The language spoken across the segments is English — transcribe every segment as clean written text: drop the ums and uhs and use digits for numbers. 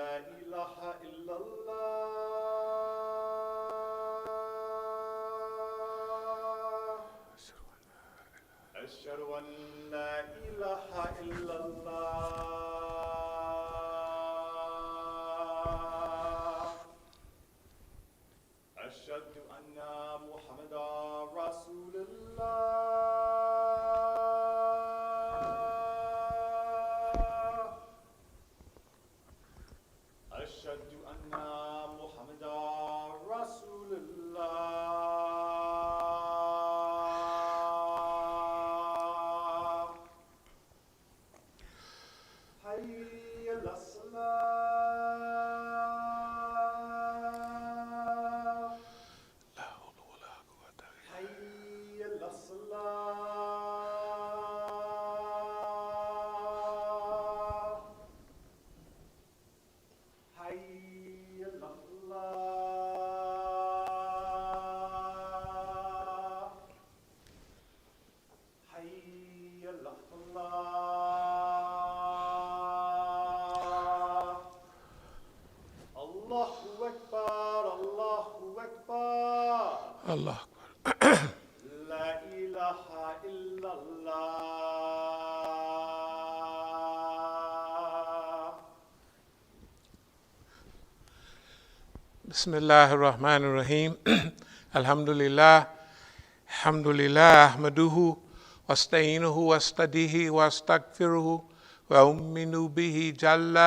ilaha illallah. Ashhadu an la ilaha illallah. Ashhadu anna Muhammadan Rasulullah. أشهد أن محمدا رسول الله. حي على الصلاة. لا حول ولا قوة حي على الصلاة. حي على الفلاح. حي على الفلاح. الله أكبر الله أكبر. الله أكبر. لا إله إلا الله. بسم الله الرحمن الرحيم. الحمد لله أحمده واستعينه واستهديه واستغفره وأؤمن به جل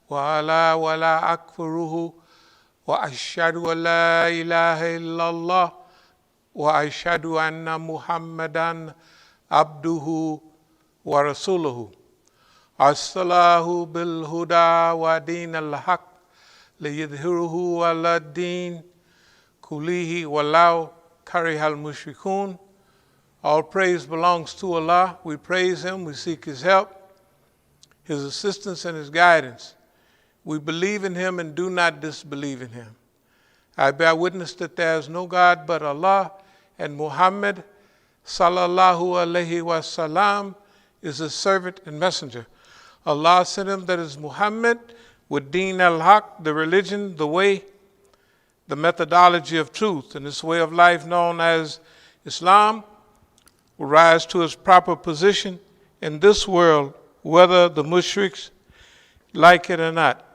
وعلا ولا أكفره وأشهد أن لا إله إلا الله وأشهد أن محمدا عبده ورسوله أرسله بالهدى ودين الحق ليظهره على الدين كله ولو كره المشركون. All praise belongs to Allah. We praise Him, we seek His help, His assistance, and His guidance. We believe in Him and do not disbelieve in Him. I bear witness that there is no God but Allah, and Muhammad sallallahu alaihi wasallam is His servant and messenger. Allah sent him, that is Muhammad, with Deen al-Haq, the religion, the way, the methodology of truth. And this way of life known as Islam will rise to its proper position in this world, whether the mushriks like it or not.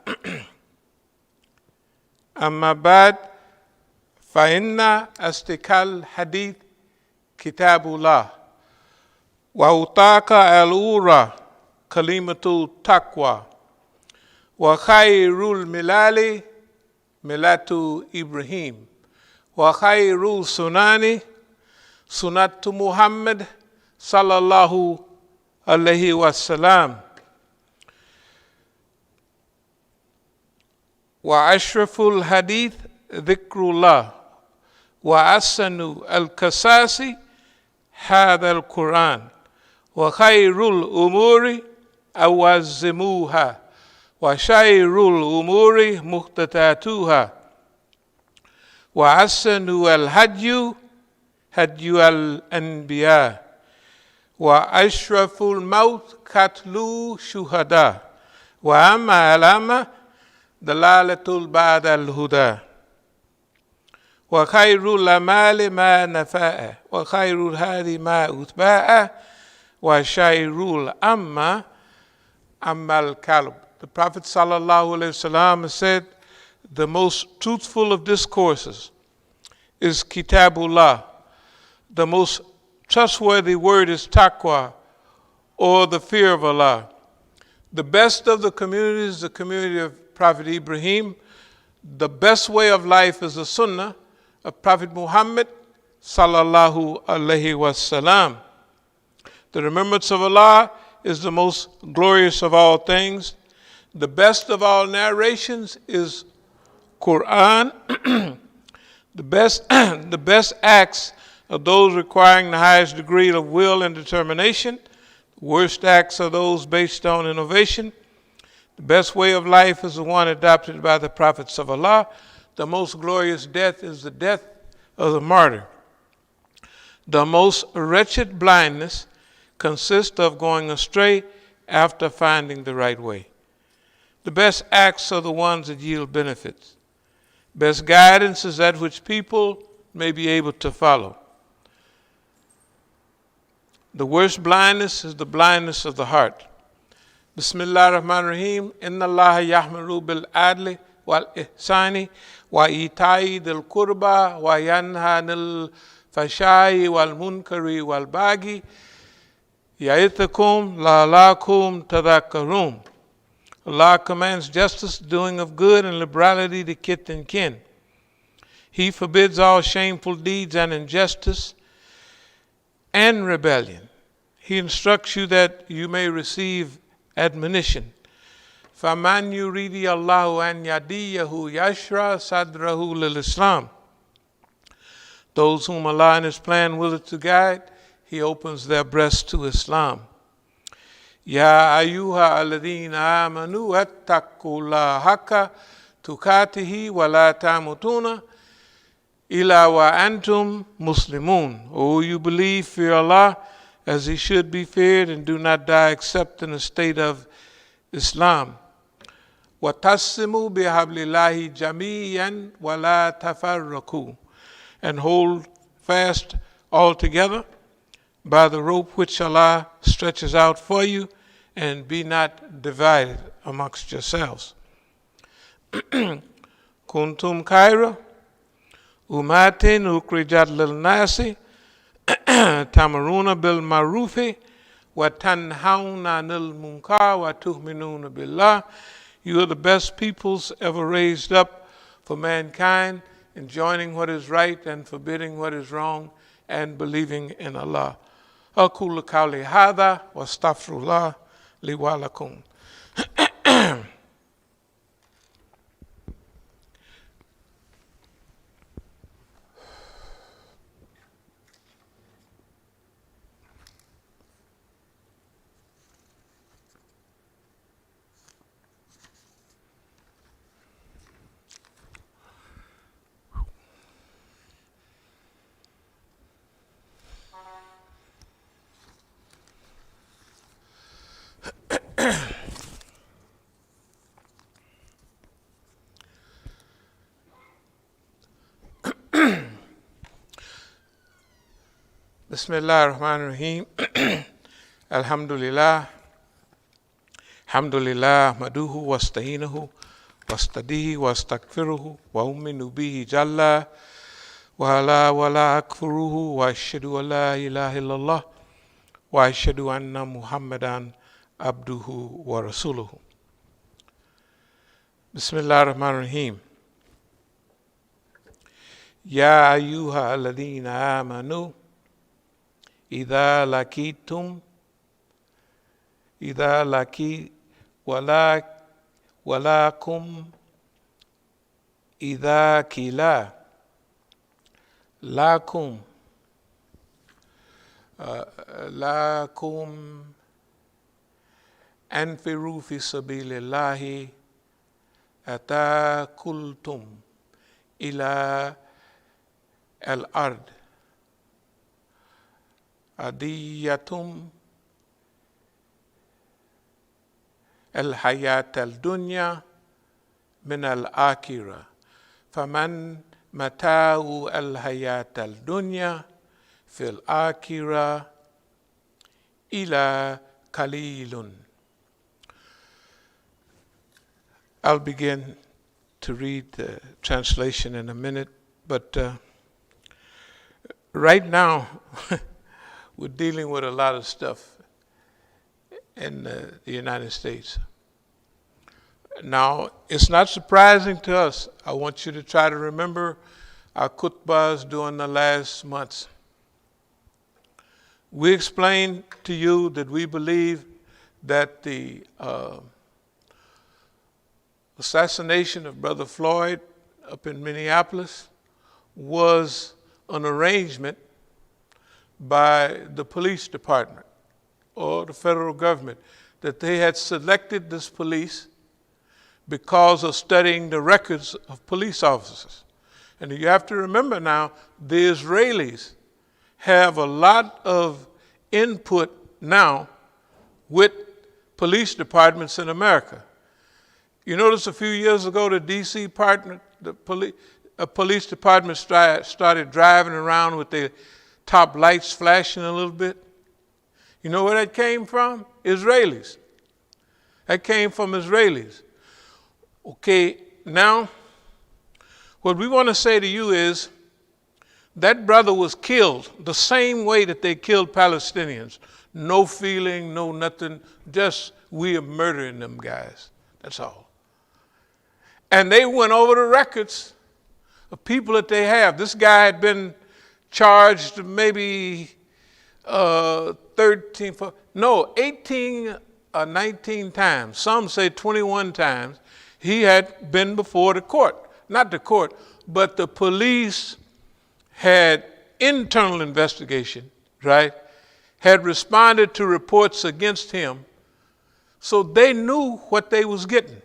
Amma ba'd, fa inna astikal hadith kitabullah, wa utaka al-ura kalimatul taqwa, wa khayrul milali milatu Ibrahim, wa khayrul sunani sunatu Muhammad sallallahu alaihi wasallam, wa ashraful hadith dhikrullah, wa asanu al-kasasi hadha al-Quran, wa khayrul umuri awazzimuha, wa shayrul umuri muhtatatuha, wa asanu al-hadyu hadyu al-anbiya, wa ashraful maut katlu shuhada, wa amma alama dalalatul ba'da al-huda, wa khayrul amali ma nafa'a, wa khayrul hadi ma utba'a, wa shayrul amma al-kalb. The Prophet sallallahu alaihi wasallam said, the most truthful of discourses is Kitabullah. The most trustworthy word is taqwa, or the fear of Allah. The best of the communities is the community of Prophet Ibrahim. The best way of life is the sunnah of Prophet Muhammad sallallahu alaihi wasallam. The remembrance of Allah is the most glorious of all things. The best of all narrations is Quran. The best acts are those requiring the highest degree of will and determination. The worst acts are those based on innovation. The best way of life is the one adopted by the prophets of Allah. The most glorious death is the death of the martyr. The most wretched blindness consists of going astray after finding the right way. The best acts are the ones that yield benefits. Best guidance is that which people may be able to follow. The worst blindness is the blindness of the heart. Bismillah ar-Rahman ar-Rahim. Inna Allah yahmaru bil adli wal ihsani wa ita'i dil qurba wa yanha anil fashai wal munkari wal bagi ya'ithakum la'alakum tadhakkarun. Allah commands justice, doing of good, and liberality to kith and kin. He forbids all shameful deeds and injustice and rebellion. He instructs you that you may receive admonition. فَمَنْ يُرِيدِ اللَّهُ أَنْ يَهْدِيَهُ يَشْرَحْ صَدْرَهُ لِلْإِسْلَامِ. Those whom Allah in His plan willeth to guide, He opens their breasts to Islam. يَا أَيُّهَا الَّذِينَ آمَنُوا اتَّقُوا اللَّهَ حَقَّ تُقَاتِهِ وَلَا تَمُوتُنَّ إِلَّا وَأَنْتُمْ مُسْلِمُونَ. O you believe, fear Allah as He should be feared, and do not die except in a state of Islam. وَتَسِّمُوا بِحَبْلِ اللَّهِ جَمِيعًا وَلَا تَفَرَّقُوا. And hold fast altogether by the rope which Allah stretches out for you, and be not divided amongst yourselves. Kuntum khaira ummatin ukhrijat lin-nasi tamaruna bil ma'rufi wa tanhauna 'anil munkar wa tu'minuna billah. You are the best peoples ever raised up for mankind, enjoining what is right and forbidding what is wrong, and believing in Allah. أقول قولي هذا واستغفر الله لي ولكم. Bismillah ar-Rahman ar-Rahim. Alhamdulillah. Alhamdulillah. Maduhu wasta'inuhu wastadihi wastakfiruhu wa uminu bihi jalla wa la akfuruhu wa ashhadu an la ilaha illallah wa ashhadu anna Muhammadan abduhu wa rasuluhu. Bismillah ar-Rahman ar-Rahim. Ya ayyuha alladhina amanu إذا لقيتم ولكم إذا كلا لكم أنفروا في سبيل الله أتاكلتم إلى الأرض أديتم الحياة الدنيا من الآخرة فمن متاع الحياة الدنيا في الآخرة إلى قليل. I'll begin to read the translation in a minute, but right now we're dealing with a lot of stuff in the United States. Now, it's not surprising to us. I want you to try to remember our khutbahs during the last months. We explained to you that we believe that the assassination of Brother Floyd up in Minneapolis was an arrangement by the police department or the federal government, that they had selected this police because of studying the records of police officers. And you have to remember now, the Israelis have a lot of input now with police departments in America. You notice a few years ago the D.C. police department started driving around with their top lights flashing a little bit. You know where that came from? Israelis. That came from Israelis. Okay, now, what we want to say to you is that brother was killed the same way that they killed Palestinians. No feeling, no nothing, just we are murdering them guys. That's all. And they went over the records of people that they have. This guy had been charged maybe 18 or 19 times. Some say 21 times. He had been before the court. Not the court, but the police had internal investigation, right? Had responded to reports against him. So they knew what they was getting.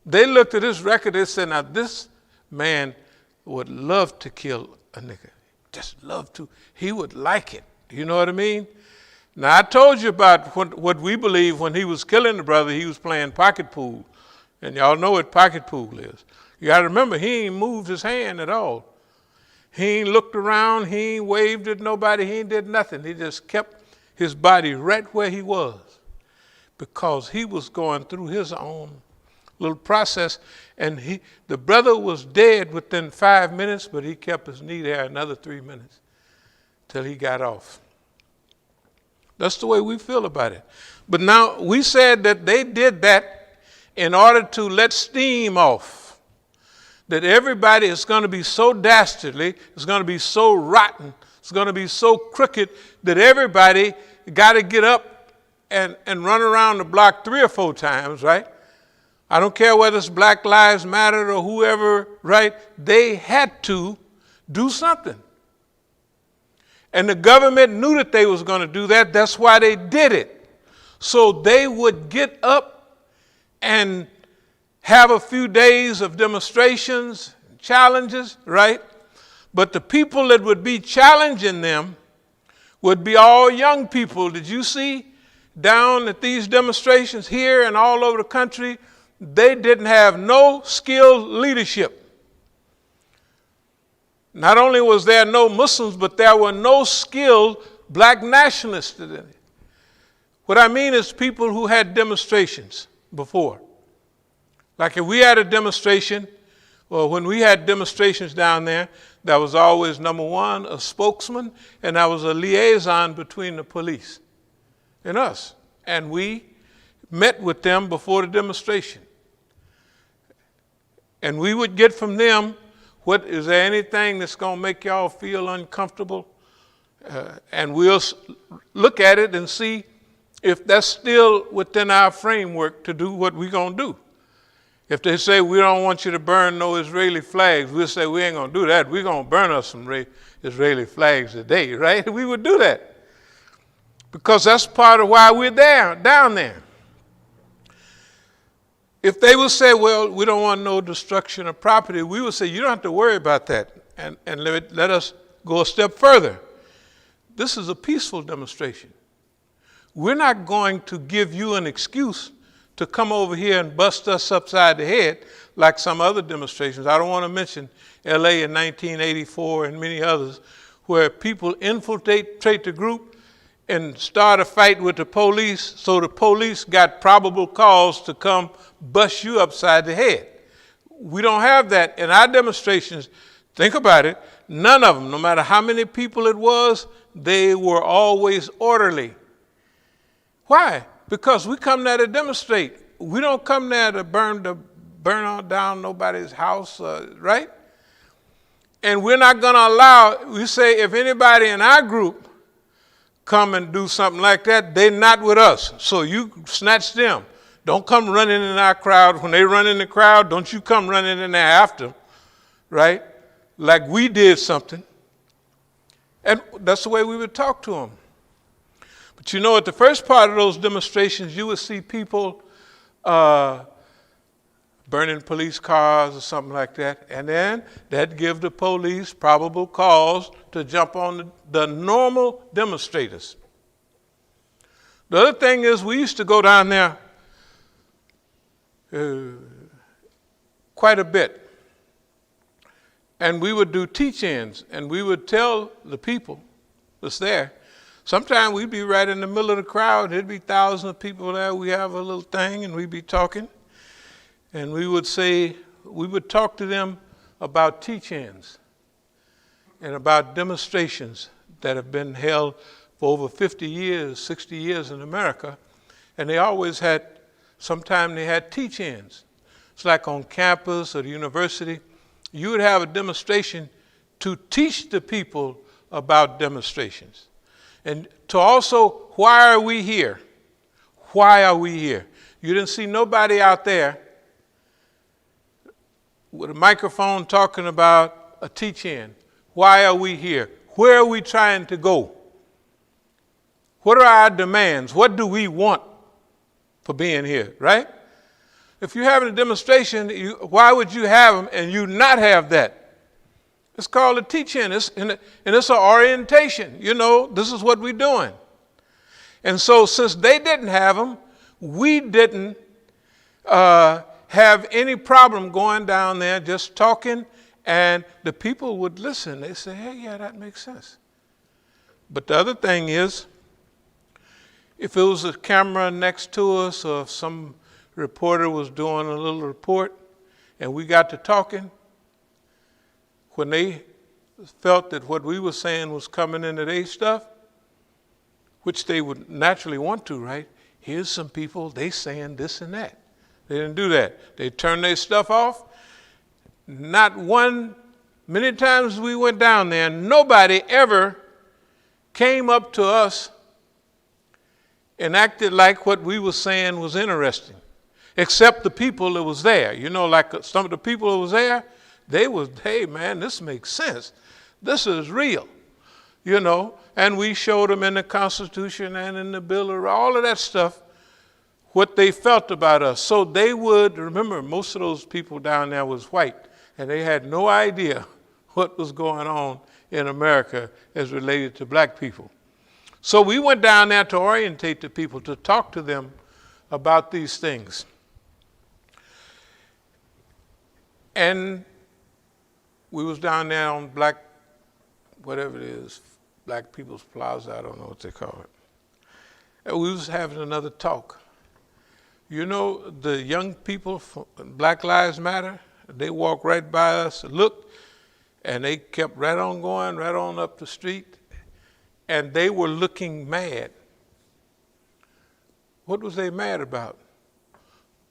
They looked at his record, they said, now this man would love to kill a nigga. Just love to. He would like it. You know what I mean? Now, I told you about what we believe when he was killing the brother, he was playing pocket pool. And y'all know what pocket pool is. You got to remember, he ain't moved his hand at all. He ain't looked around. He ain't waved at nobody. He ain't did nothing. He just kept his body right where he was because he was going through his own little process. And the brother was dead within 5 minutes, but he kept his knee there another 3 minutes till he got off. That's the way we feel about it. But now we said that they did that in order to let steam off. That everybody is going to be so dastardly, it's going to be so rotten, it's going to be so crooked that everybody got to get up and run around the block 3 or 4 times, right? I don't care whether it's Black Lives Matter or whoever, right? They had to do something. And the government knew that they was going to do that. That's why they did it. So they would get up and have a few days of demonstrations, challenges, right? But the people that would be challenging them would be all young people. Did you see down at these demonstrations here and all over the country? They didn't have no skilled leadership. Not only was there no Muslims, but there were no skilled black nationalists in it. What I mean is people who had demonstrations before. Like if we had a demonstration, or when we had demonstrations down there, there was always, number one, a spokesman, and there was a liaison between the police and us. And we met with them before the demonstration. And we would get from them, is there anything that's going to make y'all feel uncomfortable? And we'll look at it and see if that's still within our framework to do what we're going to do. If they say we don't want you to burn no Israeli flags, we'll say we ain't going to do that. We're going to burn us some Israeli flags today, right? We would do that because that's part of why we're down there. If they would say, well, we don't want no destruction of property, we would say, you don't have to worry about that, and let us go a step further. This is a peaceful demonstration. We're not going to give you an excuse to come over here and bust us upside the head like some other demonstrations. I don't want to mention L.A. in 1984 and many others where people infiltrate the group and start a fight with the police, so the police got probable cause to come bust you upside the head. We don't have that in our demonstrations. Think about it. None of them, no matter how many people it was, they were always orderly. Why? Because we come there to demonstrate. We don't come there to burn down nobody's house, right? And we're not going to allow, we say if anybody in our group come and do something like that, they're not with us. So you snatch them. Don't come running in our crowd. When they run in the crowd, don't you come running in there after, right? Like we did something. And that's the way we would talk to them. But you know, at the first part of those demonstrations, you would see people burning police cars or something like that. And then that'd give the police probable cause to jump on the normal demonstrators. The other thing is we used to go down there quite a bit. And we would do teach-ins, and we would tell the people that's there. Sometimes we'd be right in the middle of the crowd. There'd be thousands of people there. We have a little thing, and we'd be talking. And we would talk to them about teach-ins and about demonstrations that have been held for over 50 years, 60 years in America. And they always had, sometimes they had teach-ins. It's like on campus or the university. You would have a demonstration to teach the people about demonstrations. And to also, why are we here? Why are we here? You didn't see nobody out there with a microphone talking about a teach-in. Why are we here? Where are we trying to go? What are our demands? What do we want for being here, right? If you're having a demonstration, why would you have them and you not have that? It's called a teach-in, and it's an orientation. You know, this is what we're doing. And so since they didn't have them, we didn't have any problem going down there just talking, and the people would listen. They say, hey, yeah, that makes sense. But the other thing is, if it was a camera next to us or if some reporter was doing a little report and we got to talking, when they felt that what we were saying was coming into their stuff, which they would naturally want to, right? Here's some people, they saying this and that. They didn't do that. They turned their stuff off. Many times we went down there, nobody ever came up to us and acted like what we were saying was interesting, except the people that was there. You know, like some of the people that was there, they was, hey, man, this makes sense. This is real, you know. And we showed them in the Constitution and in the Bill of Rights, all of that stuff, what they felt about us. So they would, remember, most of those people down there was white, and they had no idea what was going on in America as related to black people. So we went down there to orientate the people, to talk to them about these things. And we was down there on Black People's Plaza, I don't know what they call it. And we was having another talk. You know, the young people from Black Lives Matter, they walked right by us, looked, and they kept right on going, right on up the street, and they were looking mad. What was they mad about?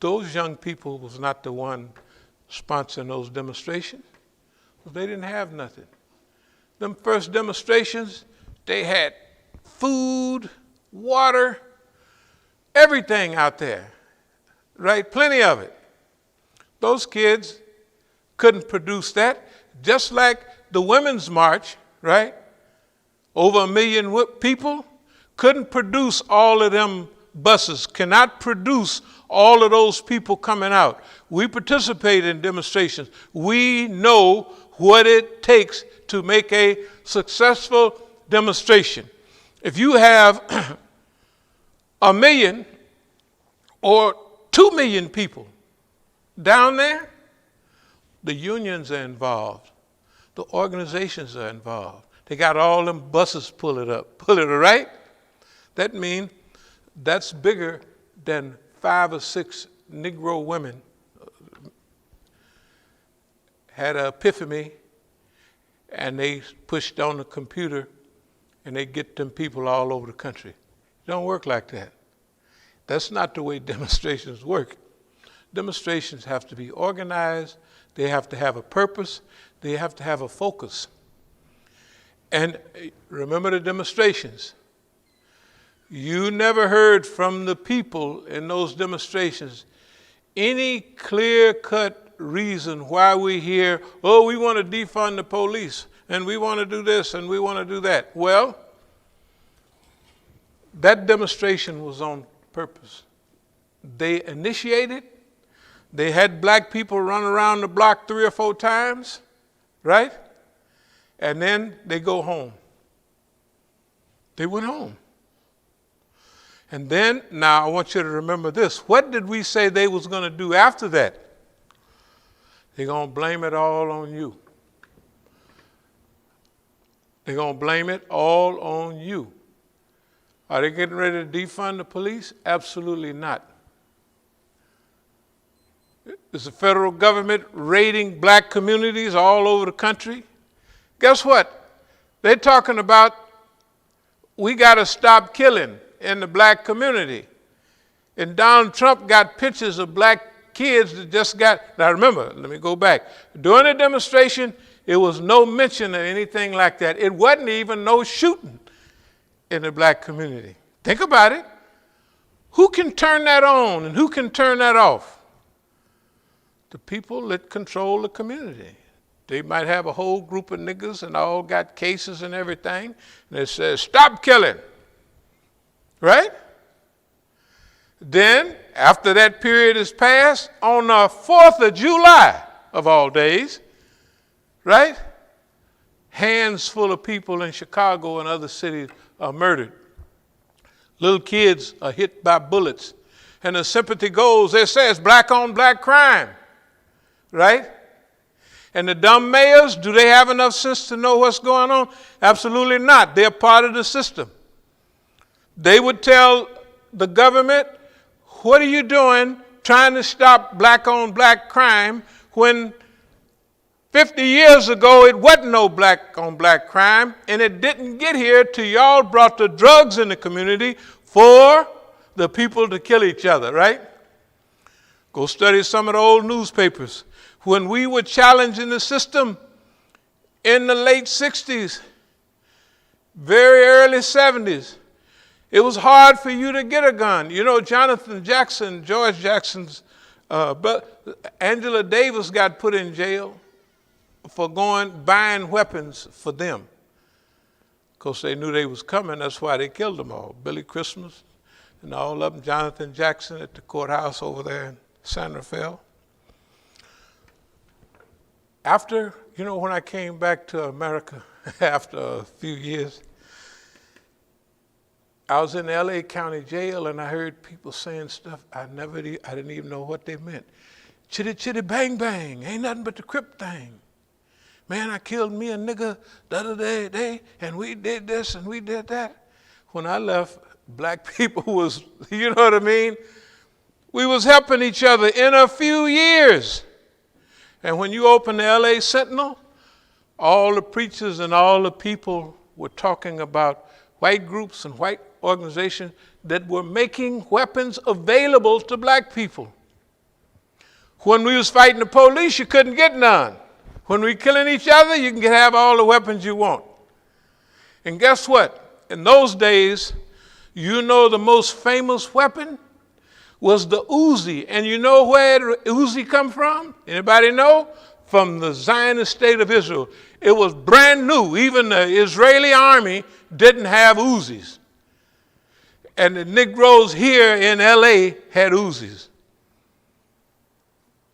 Those young people was not the one sponsoring those demonstrations. They didn't have nothing. Them first demonstrations, they had food, water, everything out there, right? Plenty of it. Those kids couldn't produce that, just like the Women's March, right? Over 1 million people couldn't produce all of them buses, cannot produce all of those people coming out. We participate in demonstrations. We know what it takes to make a successful demonstration. If you have 1 million or 2 million people down there, the unions are involved. The organizations are involved. They got all them buses pull it, right? That means that's bigger than 5 or 6 Negro women had an epiphany, and they pushed on the computer, and they get them people all over the country. It don't work like that. That's not the way demonstrations work. Demonstrations have to be organized. They have to have a purpose. They have to have a focus. And remember the demonstrations. You never heard from the people in those demonstrations any clear-cut reason why we're here. Oh, we want to defund the police, and we want to do this, and we want to do that. Well, that demonstration was on purpose. They initiated. They had black people run around the block 3 or 4 times, right? And then they go home. They went home. And then, now I want you to remember this. What did we say they was going to do after that? They're going to blame it all on you. They're going to blame it all on you. Are they getting ready to defund the police? Absolutely not. Is the federal government raiding black communities all over the country? Guess what? They're talking about we got to stop killing in the black community. And Donald Trump got pictures of black kids that just got, now remember, let me go back. During the demonstration, it was no mention of anything like that. It wasn't even no shooting in the black community. Think about it. Who can turn that on and who can turn that off? The people that control the community. They might have a whole group of niggas and all got cases and everything. And it says, stop killing. Right? Then, after that period is passed, on the 4th of July of all days, right? Hands full of people in Chicago and other cities are murdered. Little kids are hit by bullets. And the sympathy goes, it says black on black crime. Right? And the dumb mayors, do they have enough sense to know what's going on? Absolutely not. They're part of the system. They would tell the government, what are you doing trying to stop black on black crime when 50 years ago it wasn't no black on black crime and it didn't get here till y'all brought the drugs in the community for the people to kill each other, right? Go study some of the old newspapers. When we were challenging the system in the late 60s, very early 70s, it was hard for you to get a gun. You know, Jonathan Jackson, George Jackson's, but Angela Davis got put in jail for buying weapons for them. Of course, they knew they was coming. That's why they killed them all. Billy Christmas and all of them, Jonathan Jackson at the courthouse over there in San Rafael. After, when I came back to America after a few years, I was in the LA County Jail and I heard people saying stuff I didn't even know what they meant. Chitty chitty bang bang, ain't nothing but the Crip thing. Man, I killed me a nigga the other day and we did this and we did that. When I left, black people was, you know what I mean? We was helping each other in a few years. And when you open the LA Sentinel, all the preachers and all the people were talking about white groups and white organizations that were making weapons available to black people. When we was fighting the police, you couldn't get none. When we killing each other, you can have all the weapons you want. And guess what? In those days, the most famous weapon was the Uzi. And you know where the Uzi come from? Anybody know? From the Zionist state of Israel. It was brand new. Even the Israeli army didn't have Uzis. And the Negroes here in LA had Uzis.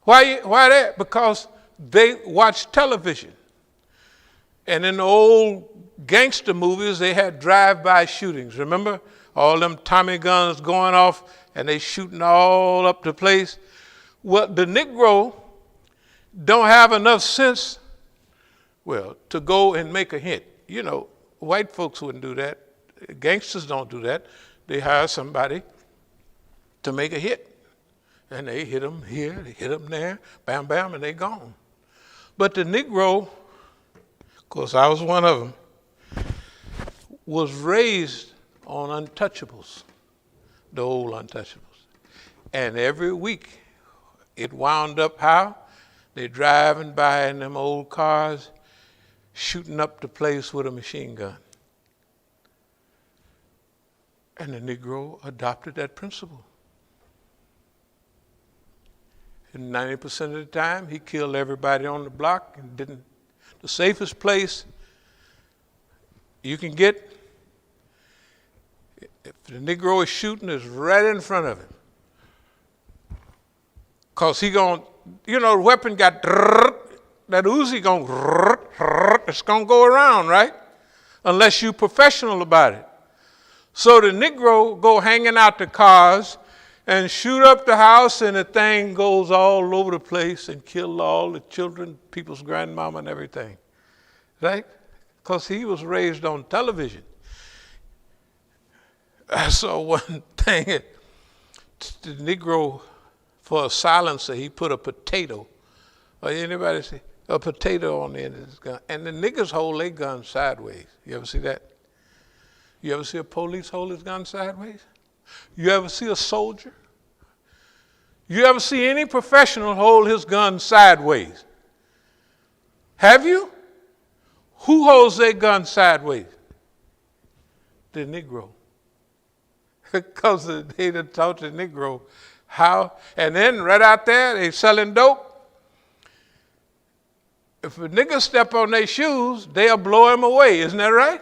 Why that? Because they watched television. And in the old gangster movies, they had drive-by shootings. Remember? All them Tommy guns going off and they shooting all up the place. Well, the Negro don't have enough sense, to go and make a hit. White folks wouldn't do that. Gangsters don't do that. They hire somebody to make a hit. And they hit them here, they hit them there, bam, bam, and they gone. But the Negro, of course I was one of them, was raised on untouchables, the old untouchables. And every week it wound up how? They driving by in them old cars, shooting up the place with a machine gun. And the Negro adopted that principle. And 90% of the time, he killed everybody on the block and didn't. The safest place you can get, if the Negro is shooting, is right in front of him. Because the weapon got, that Uzi it's going to go around, right? Unless you're professional about it. So the Negro go hanging out the cars and shoot up the house, and the thing goes all over the place and kill all the children, people's grandmama and everything, right? Because he was raised on television. I saw one thing, the Negro, for a silencer, he put a potato. Or anybody see a potato on the end of his gun? And the niggas hold their gun sideways. You ever see that? You ever see a police hold his gun sideways? You ever see a soldier? You ever see any professional hold his gun sideways? Have you? Who holds their gun sideways? The Negro. Because they done taught the Negro how. And then right out there, they selling dope. If a nigga step on their shoes, they'll blow him away. Isn't that right?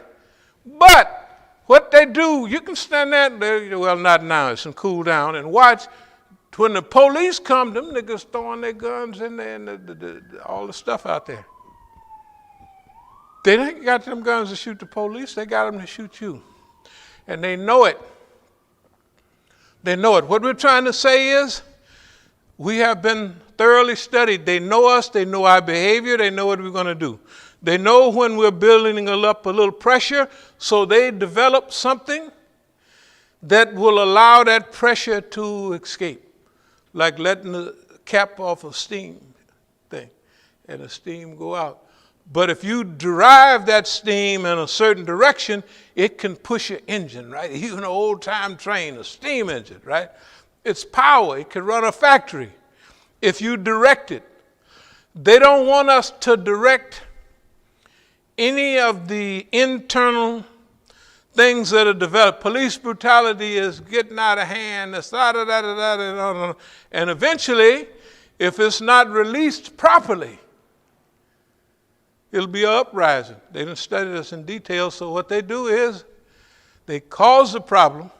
But what they do, you can stand there, well, not now, it's some cool down, and watch. When the police come, them niggas throwing their guns in there and all the stuff out there. They ain't got them guns to shoot the police, they got them to shoot you. And they know it. They know it. What we're trying to say is, we have been thoroughly studied. They know us, they know our behavior, they know what we're going to do. They know when we're building up a little pressure, so they develop something that will allow that pressure to escape, like letting the cap off a steam thing and the steam go out. But if you drive that steam in a certain direction, it can push your engine, right? Even an old-time train, a steam engine, right? It's power. It can run a factory if you direct it. They don't want us to direct any of the internal things that are developed. Police brutality is getting out of hand. And eventually, if it's not released properly, it'll be an uprising. They didn't study this in detail, so what they do is they cause the problem,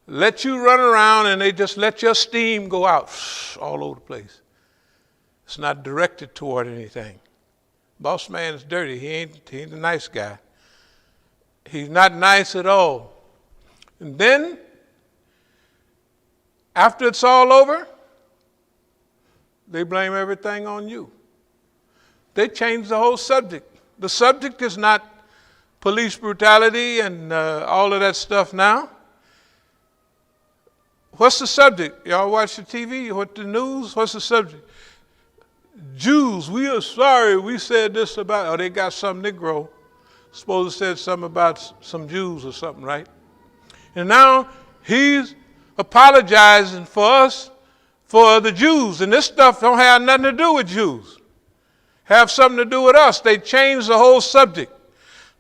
let you run around, and they just let your steam go out all over the place. It's not directed toward anything. Boss man is dirty. He ain't a nice guy. He's not nice at all. And then, after it's all over, they blame everything on you. They change the whole subject. The subject is not police brutality and all of that stuff now. What's the subject? Y'all watch the TV? What the news? What's the subject? Jews, we are sorry we said this about, or they got some Negro, supposed to said something about some Jews or something, right? And now he's apologizing for us, for the Jews. And this stuff don't have nothing to do with Jews. Have something to do with us. They changed the whole subject.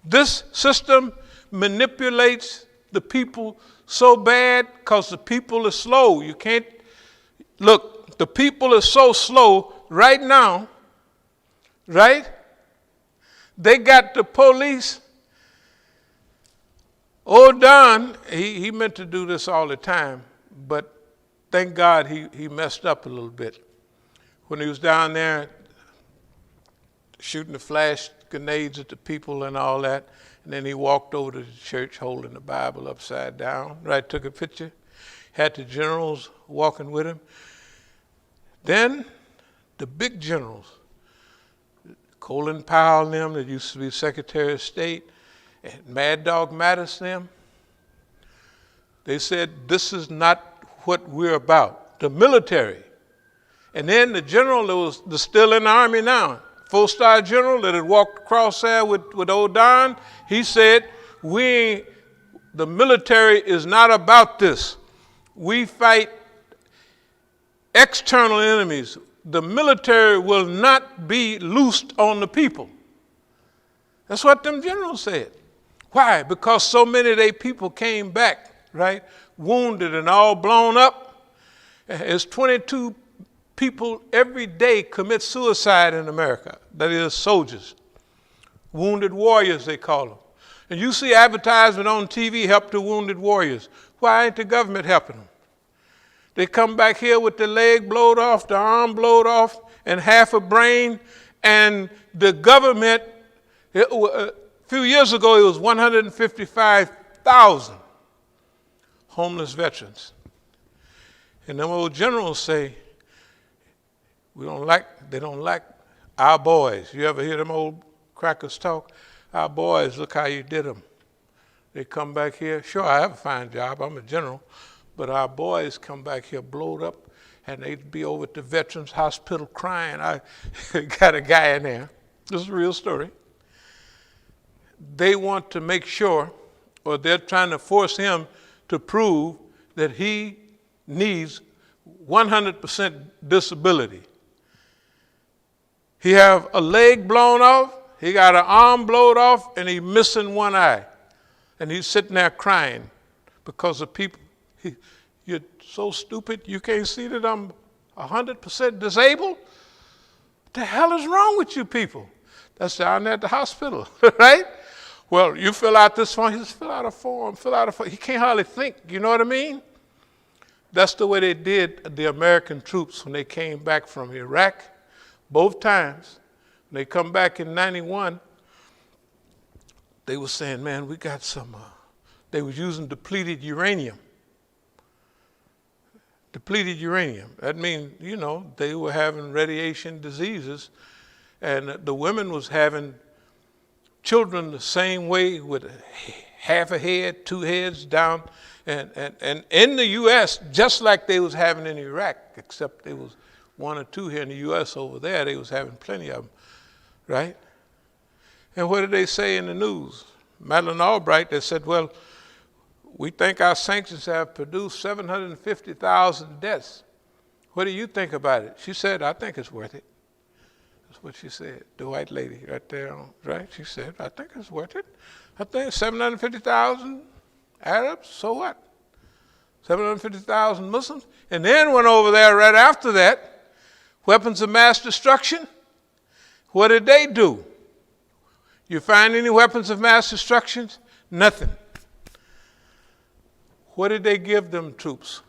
This system manipulates the people so bad because the people are slow. You can't, look, the people are so slow right now, right? They got the police. Old Don, he meant to do this all the time, but thank God he messed up a little bit. When he was down there shooting the flash grenades at the people and all that, and then he walked over to the church holding the Bible upside down, right, took a picture, had the generals walking with him. Then the big generals, Colin Powell and them that used to be Secretary of State, and Mad Dog Mattis them, they said, this is not what we're about, the military. And then the general that was still in the Army now, four-star general that had walked across there with old Don, he said, the military is not about this. We fight external enemies. The military will not be loosed on the people. That's what them generals said. Why? Because so many of their people came back, right, wounded and all blown up. There's 22 people every day commit suicide in America. That is soldiers. Wounded warriors, they call them. And you see advertisement on TV, help the wounded warriors. Why ain't the government helping them? They come back here with the leg blowed off, the arm blowed off, and half a brain, and the government few years ago, it was 155,000 homeless veterans. And them old generals say, they don't like our boys. You ever hear them old crackers talk? Our boys, look how you did them. They come back here. Sure, I have a fine job. I'm a general. But our boys come back here blowed up, and they'd be over at the Veterans Hospital crying. I got a guy in there. This is a real story. They want to make sure, or they're trying to force him to prove that he needs 100% disability. He have a leg blown off, he got an arm blown off, and he's missing one eye. And he's sitting there crying because of people. You're so stupid, you can't see that I'm 100% disabled? What the hell is wrong with you people? That's down there at the hospital, right? Well, you fill out this form. He says, fill out a form. He can't hardly think, you know what I mean? That's the way they did the American troops when they came back from Iraq. Both times, when they come back in 91, they were saying, man, we got some, they was using depleted uranium. Depleted uranium. That means, you know, they were having radiation diseases, and the women was having children the same way with half a head, two heads down, and in the U.S., just like they was having in Iraq, except there was one or two here in the U.S. Over there, they was having plenty of them, right? And what did they say in the news? Madeleine Albright, they said, well, we think our sanctions have produced 750,000 deaths. What do you think about it? She said, I think it's worth it. That's what she said, the white lady right there, right? She said, I think it's worth it. I think 750,000 Arabs, so what? 750,000 Muslims. And then went over there right after that, weapons of mass destruction. What did they do? You find any weapons of mass destruction? Nothing. What did they give them troops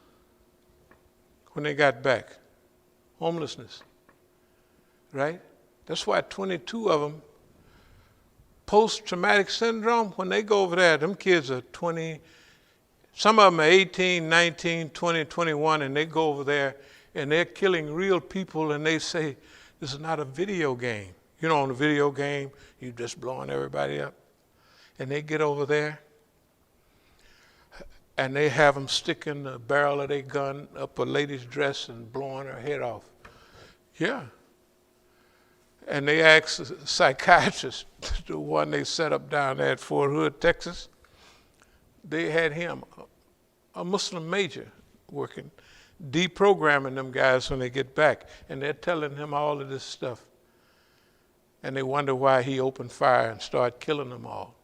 when they got back? Homelessness, right? That's why 22 of them, post-traumatic syndrome, when they go over there, them kids are 20, some of them are 18, 19, 20, 21, and they go over there and they're killing real people, and they say, this is not a video game. You know, in a video game, you're just blowing everybody up. And they get over there, and they have them sticking the barrel of their gun up a lady's dress and blowing her head off. Yeah. And they asked a psychiatrist, the one they set up down there at Fort Hood, Texas, they had him, a Muslim major, working, deprogramming them guys when they get back. And they're telling him all of this stuff. And they wonder why he opened fire and started killing them all.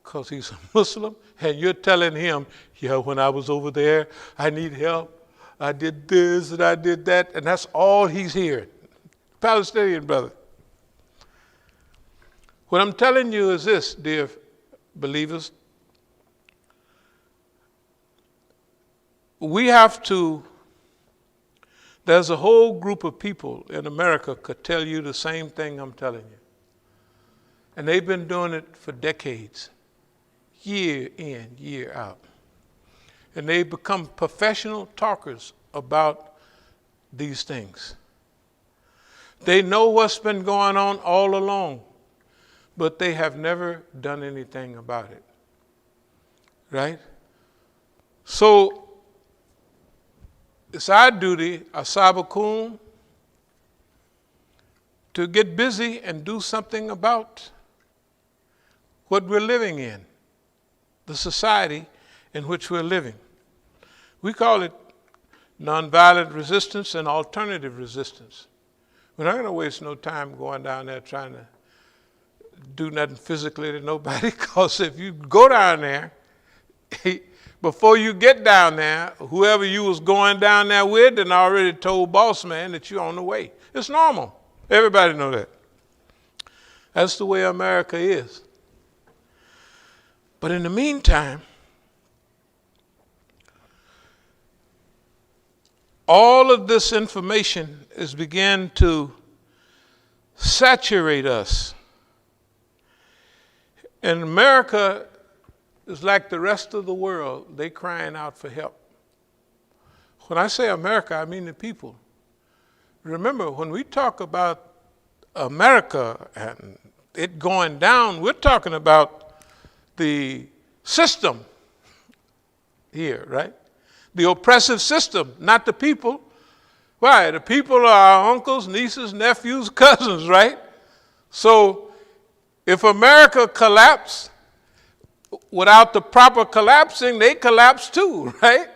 Because he's a Muslim, and you're telling him, yeah, when I was over there, I need help. I did this and I did that, and that's all he's hearing. Palestinian brother. What I'm telling you is this, dear believers. We have to, there's a whole group of people in America could tell you the same thing I'm telling you. And they've been doing it for decades, year in, year out. And they've become professional talkers about these things. They know what's been going on all along, but they have never done anything about it. Right? So, it's our duty, As-Sabiqun, to get busy and do something about what we're living in, the society in which we're living. We call it nonviolent resistance and alternative resistance. We're not going to waste no time going down there trying to do nothing physically to nobody, because if you go down there, before you get down there, whoever you was going down there with and already told boss man that you're on the way. It's normal. Everybody know that. That's the way America is. But in the meantime, all of this information is beginning to saturate us. And America is like the rest of the world. They crying out for help. When I say America, I mean the people. Remember, when we talk about America and it going down, we're talking about the system here, right? The oppressive system, not the people. Why? The people are our uncles, nieces, nephews, cousins, right? So if America collapsed, without the proper collapsing, they collapse too, right?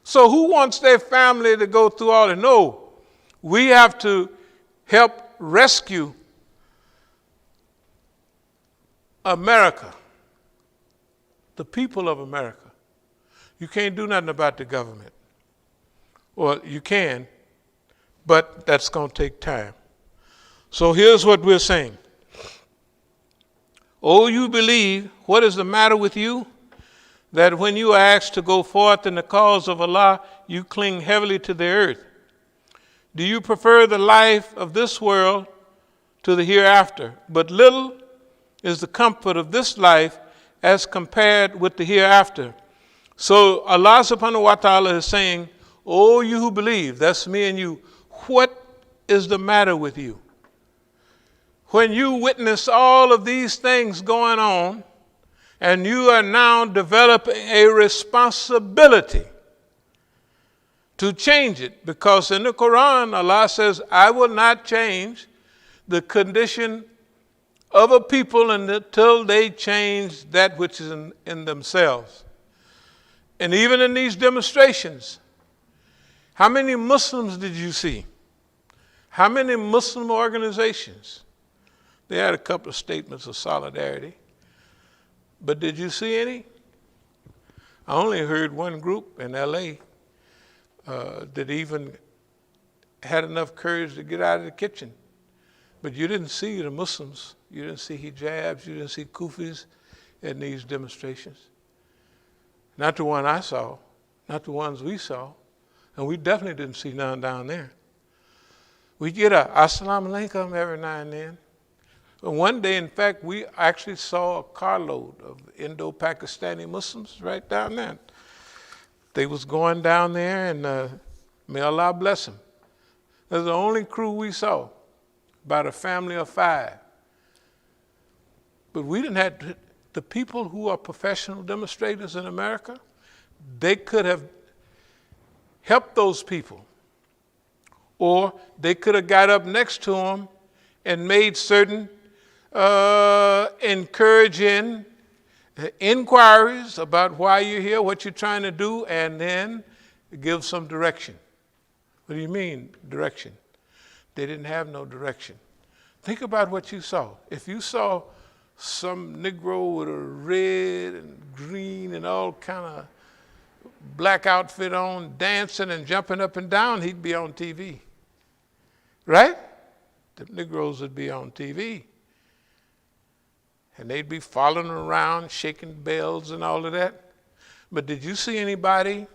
So who wants their family to go through all that? No, we have to help rescue America, the people of America. You can't do nothing about the government. Well, you can, but that's going to take time. So here's what we're saying. Oh, you believe, what is the matter with you? That when you are asked to go forth in the cause of Allah, you cling heavily to the earth. Do you prefer the life of this world to the hereafter? But little is the comfort of this life as compared with the hereafter. So Allah subhanahu wa ta'ala is saying, oh, you who believe, that's me and you, what is the matter with you? When you witness all of these things going on, and you are now developing a responsibility to change it, because in the Quran, Allah says, I will not change the condition of a people until they change that which is in themselves. And even in these demonstrations, how many Muslims did you see? How many Muslim organizations? They had a couple of statements of solidarity. But did you see any? I only heard one group in L.A. That even had enough courage to get out of the kitchen. But you didn't see the Muslims. You didn't see hijabs. You didn't see kufis in these demonstrations. Not the one I saw. Not the ones we saw. And we definitely didn't see none down there. We get a As-Salamu Alaikum every now and then. One day, in fact, we actually saw a carload of Indo-Pakistani Muslims right down there. They was going down there, and may Allah bless them. That's the only crew we saw, about a family of 5. But we didn't have the people who are professional demonstrators in America. They could have helped those people, or they could have got up next to them and made certain encouraging inquiries about why you're here, what you're trying to do, and then give some direction. What do you mean, direction? They didn't have no direction. Think about what you saw. If you saw some Negro with a red and green and all kind of black outfit on, dancing and jumping up and down, he'd be on TV. Right? The Negroes would be on TV. And they'd be following around, shaking bells and all of that. But did you see anybody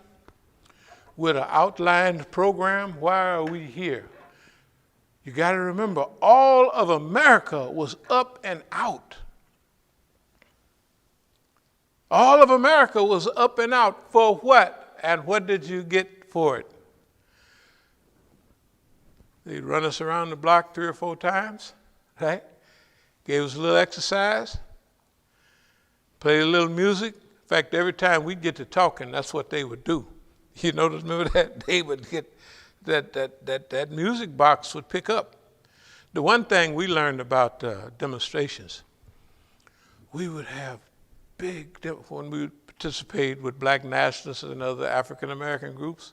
with an outlined program? Why are we here? You got to remember, all of America was up and out. All of America was up and out for what? And what did you get for it? They'd run us around the block 3 or 4 times, right? Gave us a little exercise, played a little music. In fact, every time we'd get to talking, that's what they would do. You notice, remember that? They would get that music box would pick up. The one thing we learned about demonstrations, we would have when we would participate with black nationalists and other African American groups,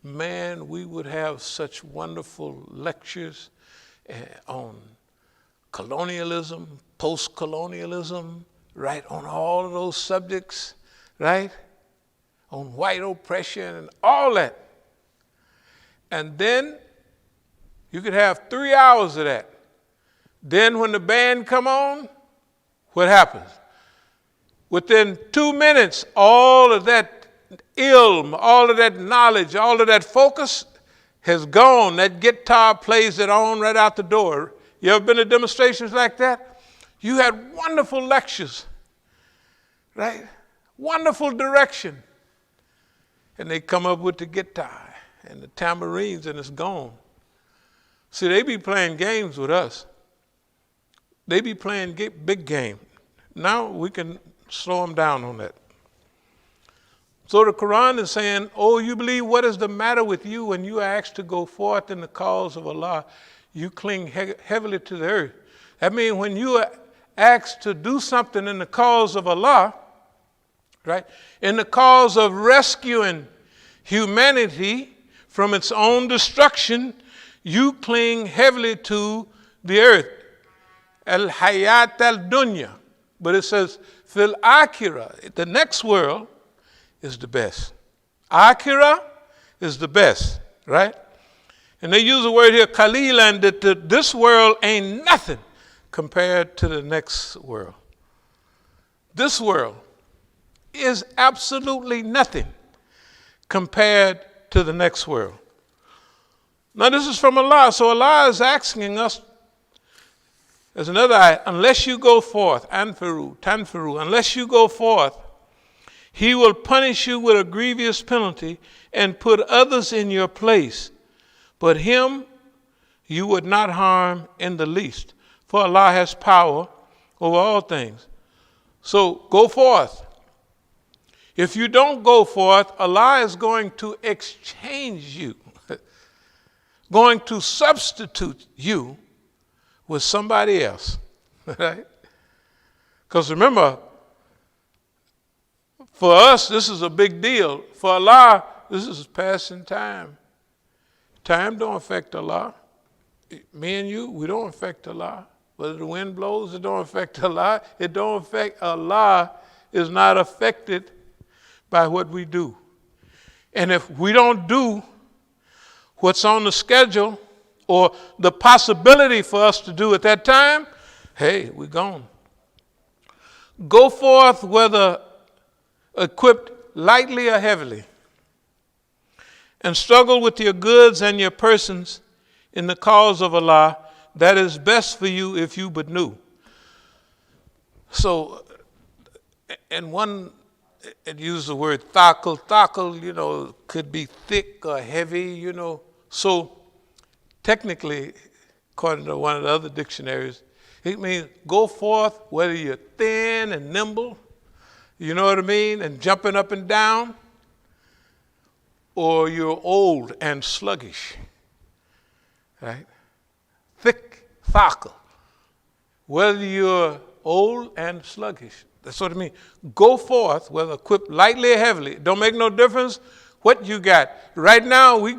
man, we would have such wonderful lectures on colonialism, post-colonialism, right, on all of those subjects, right, on white oppression and all that. And then you could have 3 hours of that. Then when the band come on, what happens? Within 2 minutes, all of that ilm, all of that knowledge, all of that focus has gone. That guitar plays it on right out the door. You ever been to demonstrations like that? You had wonderful lectures, right? Wonderful direction. And they come up with the guitar and the tambourines and it's gone. See, they be playing games with us. They be playing big game. Now we can slow them down on that. So the Quran is saying, oh, you believe, what is the matter with you when you are asked to go forth in the cause of Allah? You cling heavily to the earth. That means when you are asked to do something in the cause of Allah, right, in the cause of rescuing humanity from its own destruction, you cling heavily to the earth. Al-Hayat al-Dunya. But it says, Fil Akhirah, the next world is the best. Akhirah is the best, right? And they use the word here, Qalilan, that this world ain't nothing compared to the next world. This world is absolutely nothing compared to the next world. Now this is from Allah. So Allah is asking us, there's another ayah, unless you go forth, tanfiru, unless you go forth, He will punish you with a grievous penalty and put others in your place. But him you would not harm in the least, for Allah has power over all things. So go forth. If you don't go forth, Allah is going to exchange you, going to substitute you with somebody else, right? Because remember, for us, this is a big deal. For Allah, this is passing time. Time don't affect Allah. Me and you, we don't affect Allah. Whether the wind blows, it don't affect Allah. It don't affect Allah. Is not affected by what we do. And if we don't do what's on the schedule or the possibility for us to do at that time, hey, we're gone. Go forth whether equipped lightly or heavily, and struggle with your goods and your persons in the cause of Allah. That is best for you if you but knew. So, and one, it used the word thaqal, could be thick or heavy, So technically, according to one of the other dictionaries, it means go forth whether you're thin and nimble, you know what I mean, and jumping up and down, or you're old and sluggish, right? Thick, thaqal. Whether you're old and sluggish. That's what it means. Go forth, whether equipped lightly or heavily. Don't make no difference what you got. Right now, we're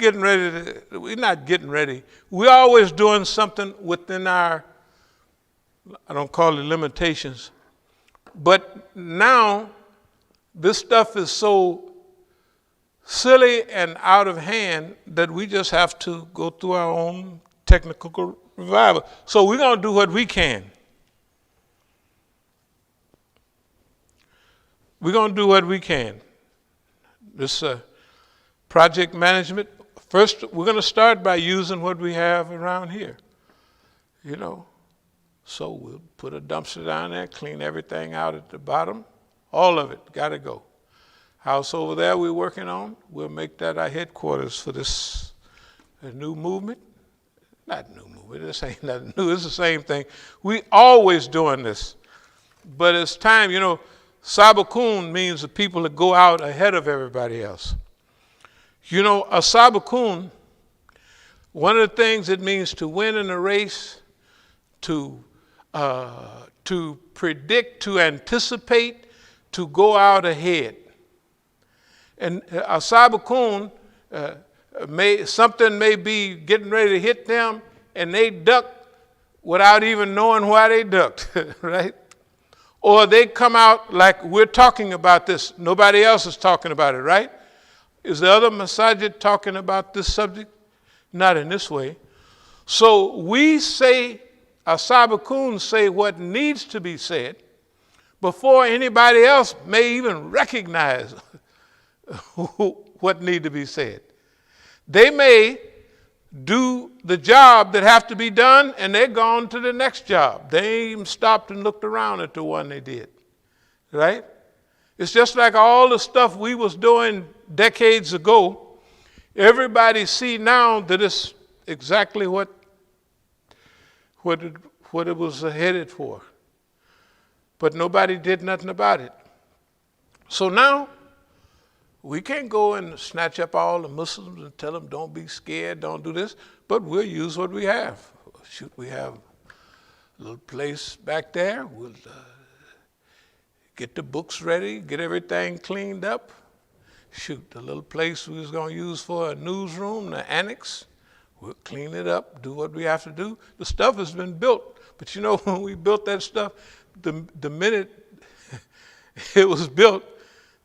not getting ready. We're always doing something within our, I don't call it limitations. But now, this stuff is so silly and out of hand that we just have to go through our own technical revival. So we're going to do what we can. We're going to do what we can. This project management, first we're going to start by using what we have around here. So we'll put a dumpster down there, clean everything out at the bottom. All of it, got to go. House over there we're working on, we'll make that our headquarters for this new movement. Not new movement, this ain't nothing new, it's the same thing. We always doing this. But it's time, Sabiqun means the people that go out ahead of everybody else. As-Sabiqun, one of the things it means to win in a race, to predict, to anticipate, to go out ahead. And As-Sabiqun, something may be getting ready to hit them, and they duck without even knowing why they ducked, right? Or they come out like we're talking about this. Nobody else is talking about it, right? Is the other masajid talking about this subject? Not in this way. So we say, As-Sabiqun say what needs to be said before anybody else may even recognize what need to be said. They may do the job that have to be done, and they're gone to the next job. They ain't even stopped and looked around at the one they did, right? It's just like all the stuff we was doing decades ago. Everybody see now that it's exactly what it was headed for. But nobody did nothing about it. So now, we can't go and snatch up all the Muslims and tell them, don't be scared, don't do this, but we'll use what we have. Shoot, we have a little place back there. We'll get the books ready, get everything cleaned up. Shoot, the little place we was going to use for a newsroom, the annex, we'll clean it up, do what we have to do. The stuff has been built, but you know, when we built that stuff, the minute it was built,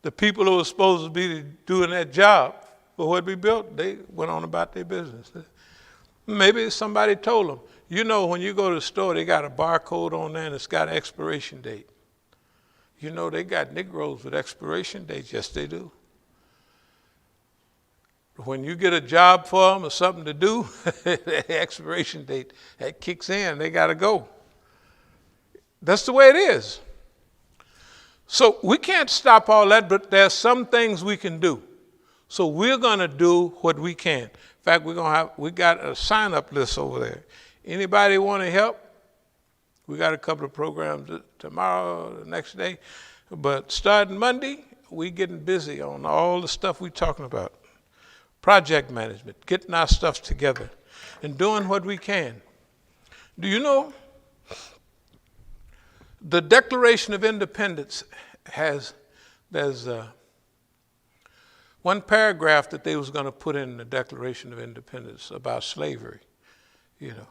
the people who were supposed to be doing that job for what we built, they went on about their business. Maybe somebody told them, you know, when you go to the store, they got a barcode on there and it's got an expiration date. You know, they got Negroes with expiration dates. Yes, they do. When you get a job for them or something to do, the expiration date, that kicks in, they got to go. That's the way it is. So we can't stop all that, but there's some things we can do. So we're going to do what we can. In fact, we got a sign-up list over there. Anybody want to help? We got a couple of programs tomorrow, the next day. But starting Monday, we getting busy on all the stuff we're talking about. Project management, getting our stuff together, and doing what we can. Do you know the Declaration of Independence there's one paragraph that they was going to put in the Declaration of Independence about slavery, you know.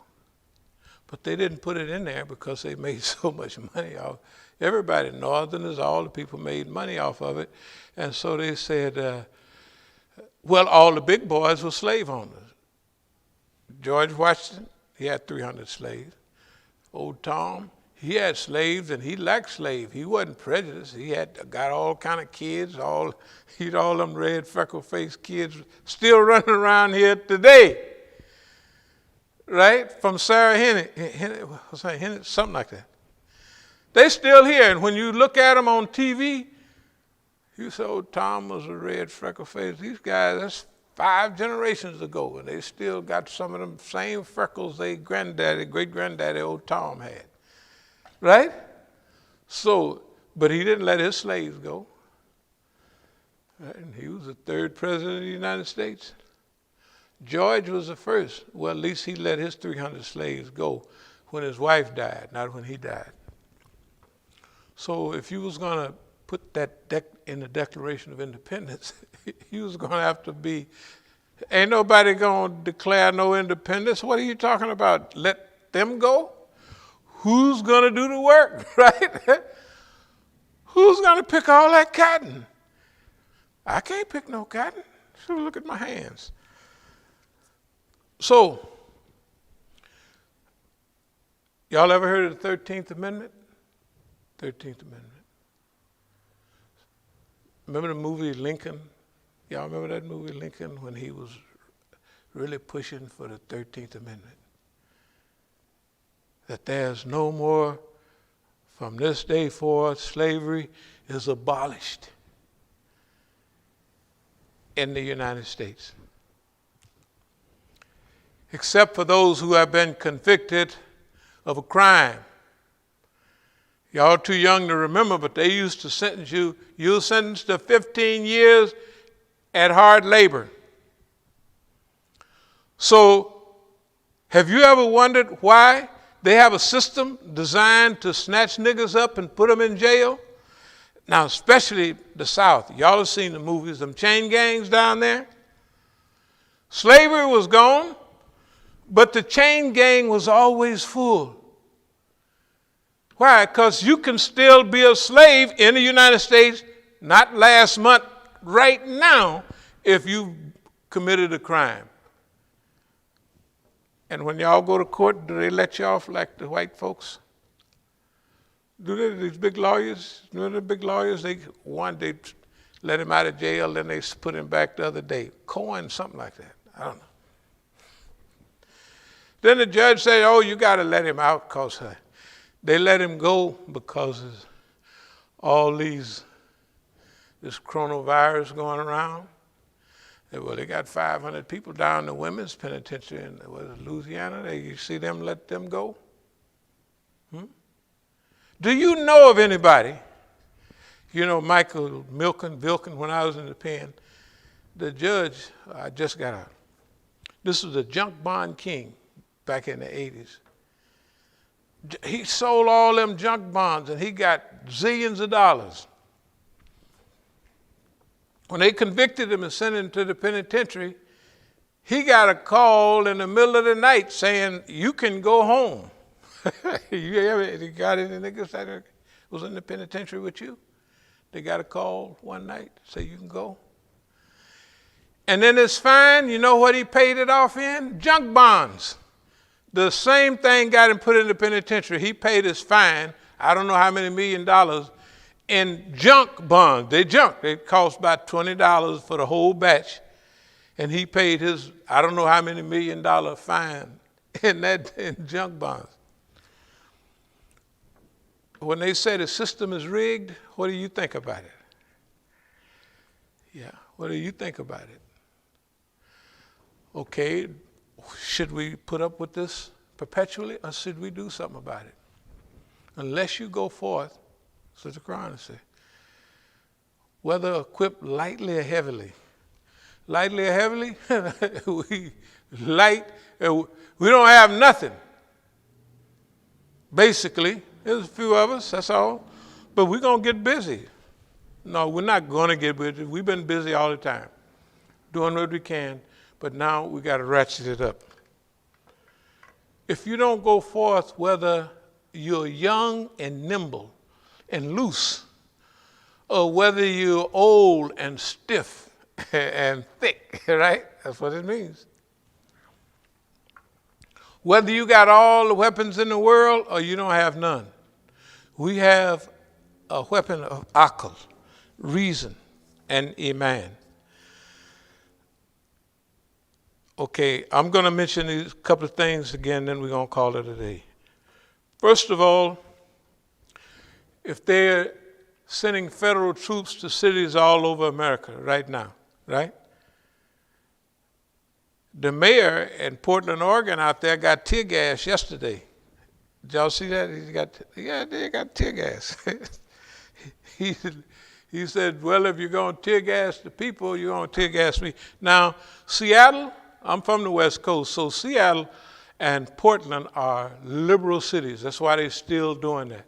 But they didn't put it in there because they made so much money off. Everybody, Northerners, all the people made money off of it. And so they said, well, all the big boys were slave owners. George Washington, he had 300 slaves. Old Tom, he had slaves and he liked slaves. He wasn't prejudiced. He got all kind of kids, all them red freckle-faced kids still running around here today. Right? From Sarah Henry, something like that. They still here, and when you look at them on TV, you say, oh, Tom was a red freckle-faced. These guys, that's 5 generations ago, and they still got some of them same freckles they great-granddaddy, old Tom had. Right? So, but he didn't let his slaves go. Right? And he was the 3rd president of the United States. George was the first. Well, at least he let his 300 slaves go when his wife died, not when he died. So if you was going to put that in the Declaration of Independence, you was going to have to be, ain't nobody going to declare no independence. What are you talking about? Let them go? Who's going to do the work, right? Who's going to pick all that cotton? I can't pick no cotton. So look at my hands. So, y'all ever heard of the 13th Amendment? 13th Amendment. Remember the movie Lincoln? Y'all remember that movie Lincoln when he was really pushing for the 13th Amendment? That there's no more, from this day forward, slavery is abolished in the United States. Except for those who have been convicted of a crime. Y'all too young to remember, but they used to sentence you. You were sentenced to 15 years at hard labor. So, have you ever wondered why they have a system designed to snatch niggas up and put them in jail? Now, especially the South. Y'all have seen the movies, them chain gangs down there. Slavery was gone, but the chain gang was always full. Why? Because you can still be a slave in the United States, not last month, right now, if you committed a crime. And when y'all go to court, do they let you off like the white folks? Do they, these big lawyers, you know the big lawyers, they let him out of jail, then they put him back the other day. Cohen, something like that. I don't know. Then the judge said, oh, you got to let him out because they let him go because of all this coronavirus going around. Well, they got 500 people down in the women's penitentiary in Louisiana. You see them let them go? Do you know of anybody? You know, Michael Vilkin, when I was in the pen, the judge, I just got out. This was the junk bond king back in the 80s. He sold all them junk bonds and he got zillions of dollars. When they convicted him and sent him to the penitentiary, he got a call in the middle of the night saying, you can go home. You got any niggas that was in the penitentiary with you? They got a call one night, say you can go. And then his fine, you know what he paid it off in? Junk bonds. The same thing got him put in the penitentiary. He paid his fine, I don't know how many $1 million, in junk bonds. They junk. They cost about $20 for the whole batch. And he paid his, I don't know how many $1 million fine in junk bonds. When they say the system is rigged, what do you think about it? Yeah, what do you think about it? Okay, should we put up with this perpetually or should we do something about it? Unless you go forth, so the Quran says, whether equipped lightly or heavily. Lightly or heavily? we don't have nothing. Basically, there's a few of us, that's all. But we're going to get busy. No, we're not going to get busy. We've been busy all the time, doing what we can. But now we got to ratchet it up. If you don't go forth, whether you're young and nimble and loose, or whether you're old and stiff and thick, right? That's what it means. Whether you got all the weapons in the world or you don't have none. We have a weapon of aql, reason, and iman. Okay, I'm going to mention these couple of things again, then we're going to call it a day. First of all, if they're sending federal troops to cities all over America right now, right? The mayor in Portland, Oregon out there got tear gas yesterday. Did y'all see that? They got tear gas. He said, well, if you're going to tear gas the people, you're going to tear gas me. Now, Seattle, I'm from the West Coast, so Seattle and Portland are liberal cities. That's why they're still doing that.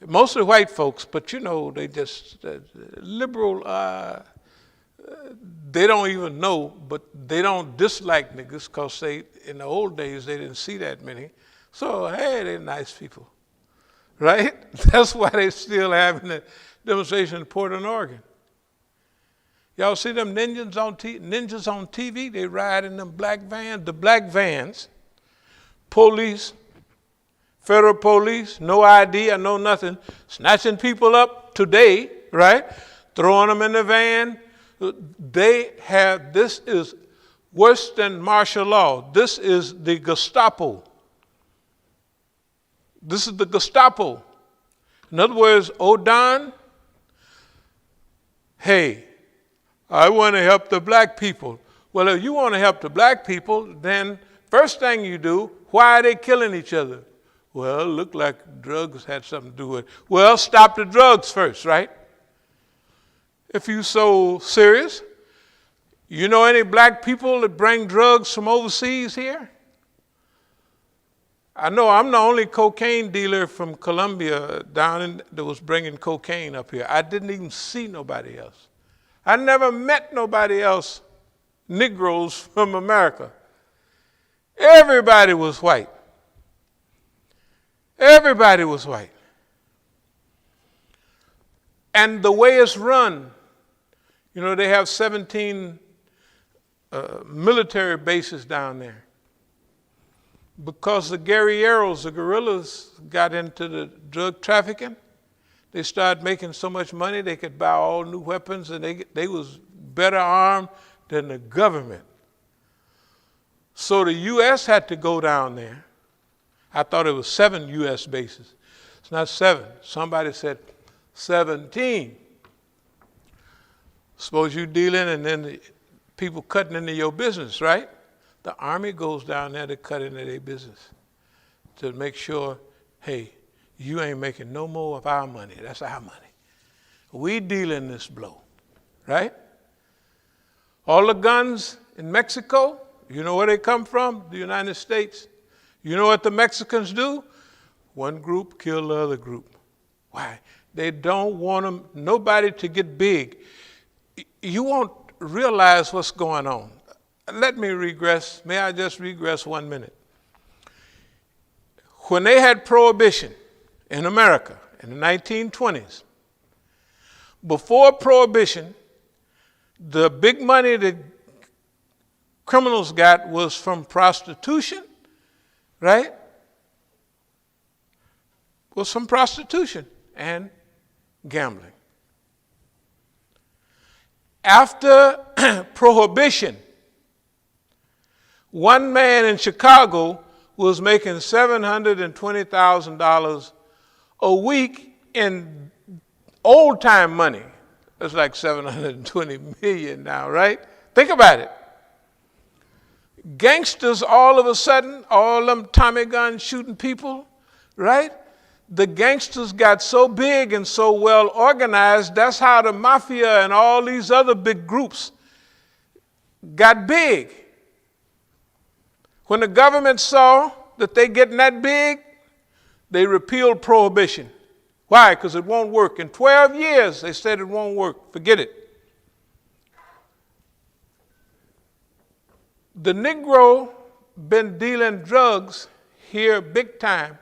Mostly white folks, but you know, they just, liberal, they don't even know, but they don't dislike niggas because they, in the old days, they didn't see that many. So, hey, they're nice people, right? That's why they still having a demonstration in Portland, Oregon. Y'all see them ninjas on TV? They ride in them black vans. The black vans, police, federal police, no ID or no nothing, snatching people up today, right? Throwing them in the van. This is worse than martial law. This is the Gestapo. This is the Gestapo. In other words, Don, hey, I want to help the black people. Well, if you want to help the black people, then first thing you do, why are they killing each other? Well, it looked like drugs had something to do with it. Well, stop the drugs first, right? If you're so serious. You know any black people that bring drugs from overseas here? I know I'm the only cocaine dealer from Colombia that was bringing cocaine up here. I didn't even see nobody else. I never met nobody else, Negroes from America. Everybody was white. Everybody was white. And the way it's run, you know, they have 17 military bases down there. Because the guerrilleros, the guerrillas, got into the drug trafficking, they started making so much money they could buy all new weapons, and they was better armed than the government. So the U.S. had to go down there. I thought it was 7 U.S. bases. It's not 7. Somebody said 17. Suppose you dealing and then the people cutting into your business, right? The Army goes down there to cut into their business to make sure, hey, you ain't making no more of our money. That's our money. We dealing this blow, right? All the guns in Mexico, you know where they come from? The United States. You know what the Mexicans do? One group kill the other group. Why? They don't want nobody to get big. You won't realize what's going on. Let me regress. May I just regress 1 minute? When they had prohibition in America in the 1920s, before prohibition, the big money that criminals got was from prostitution, right? Was from prostitution and gambling. After prohibition, one man in Chicago was making $720,000 a week in old-time money. That's like 720 million now, right? Think about it. Gangsters all of a sudden, all them Tommy guns shooting people, right? The gangsters got so big and so well organized, that's how the mafia and all these other big groups got big. When the government saw that they getting that big, they repealed prohibition. Why? Because it won't work. In 12 years, they said it won't work. Forget it. The Negro been dealing drugs here big time.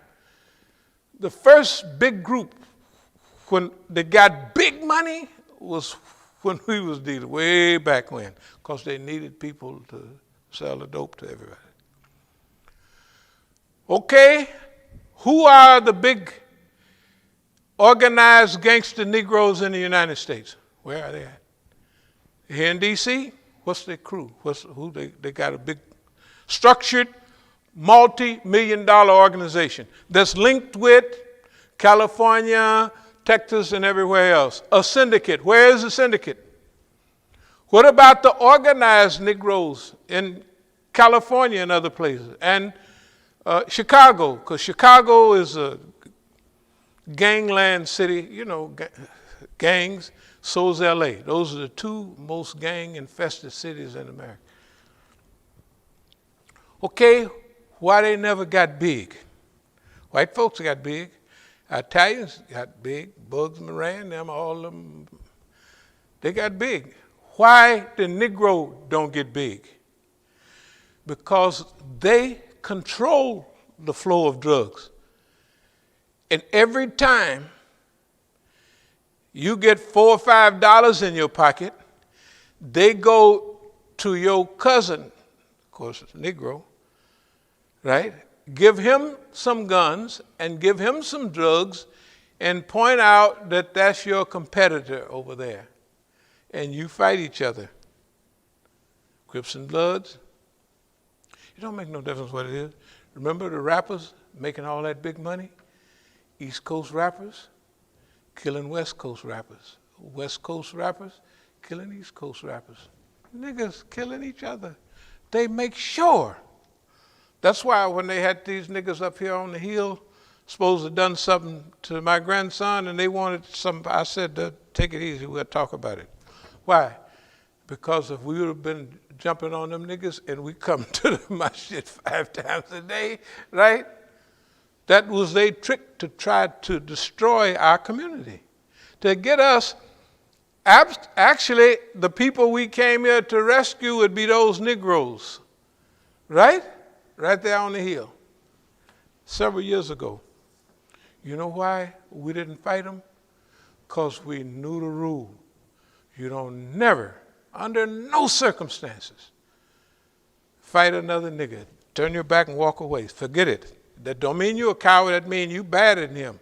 The first big group when they got big money was when we was dealing, way back when, because they needed people to sell the dope to everybody. Okay, who are the big organized gangster Negroes in the United States? Where are they at? Here in D.C.? What's their crew? They got a big structured multi-million-dollar organization that's linked with California, Texas, and everywhere else. A syndicate. Where is the syndicate? What about the organized Negroes in California and other places? And Chicago, because Chicago is a gangland city, you know, gangs. So is L.A. Those are the two most gang-infested cities in America. Okay, why they never got big? White folks got big. Italians got big. Bugs Moran, them, all of them, they got big. Why the Negro don't get big? Because they control the flow of drugs. And every time you get $4 or $5 in your pocket, they go to your cousin, of course it's a Negro, right? Give him some guns and give him some drugs and point out that that's your competitor over there. And you fight each other. Crips and Bloods. It don't make no difference what it is. Remember the rappers making all that big money? East Coast rappers killing West Coast rappers. West Coast rappers killing East Coast rappers. Niggas killing each other. They make sure. That's why when they had these niggas up here on the hill, supposed to have done something to my grandson, and they wanted some, I said, take it easy, we'll talk about it. Why? Because if we would have been jumping on them niggas and we come to the masjid 5 times a day, right? That was their trick to try to destroy our community. To get us, actually, the people we came here to rescue would be those Negroes, right? Right there on the hill. Several years ago. You know why we didn't fight them? Because we knew the rule. You don't never, under no circumstances, fight another nigga. Turn your back and walk away. Forget it. That don't mean you're a coward. That mean you better than him.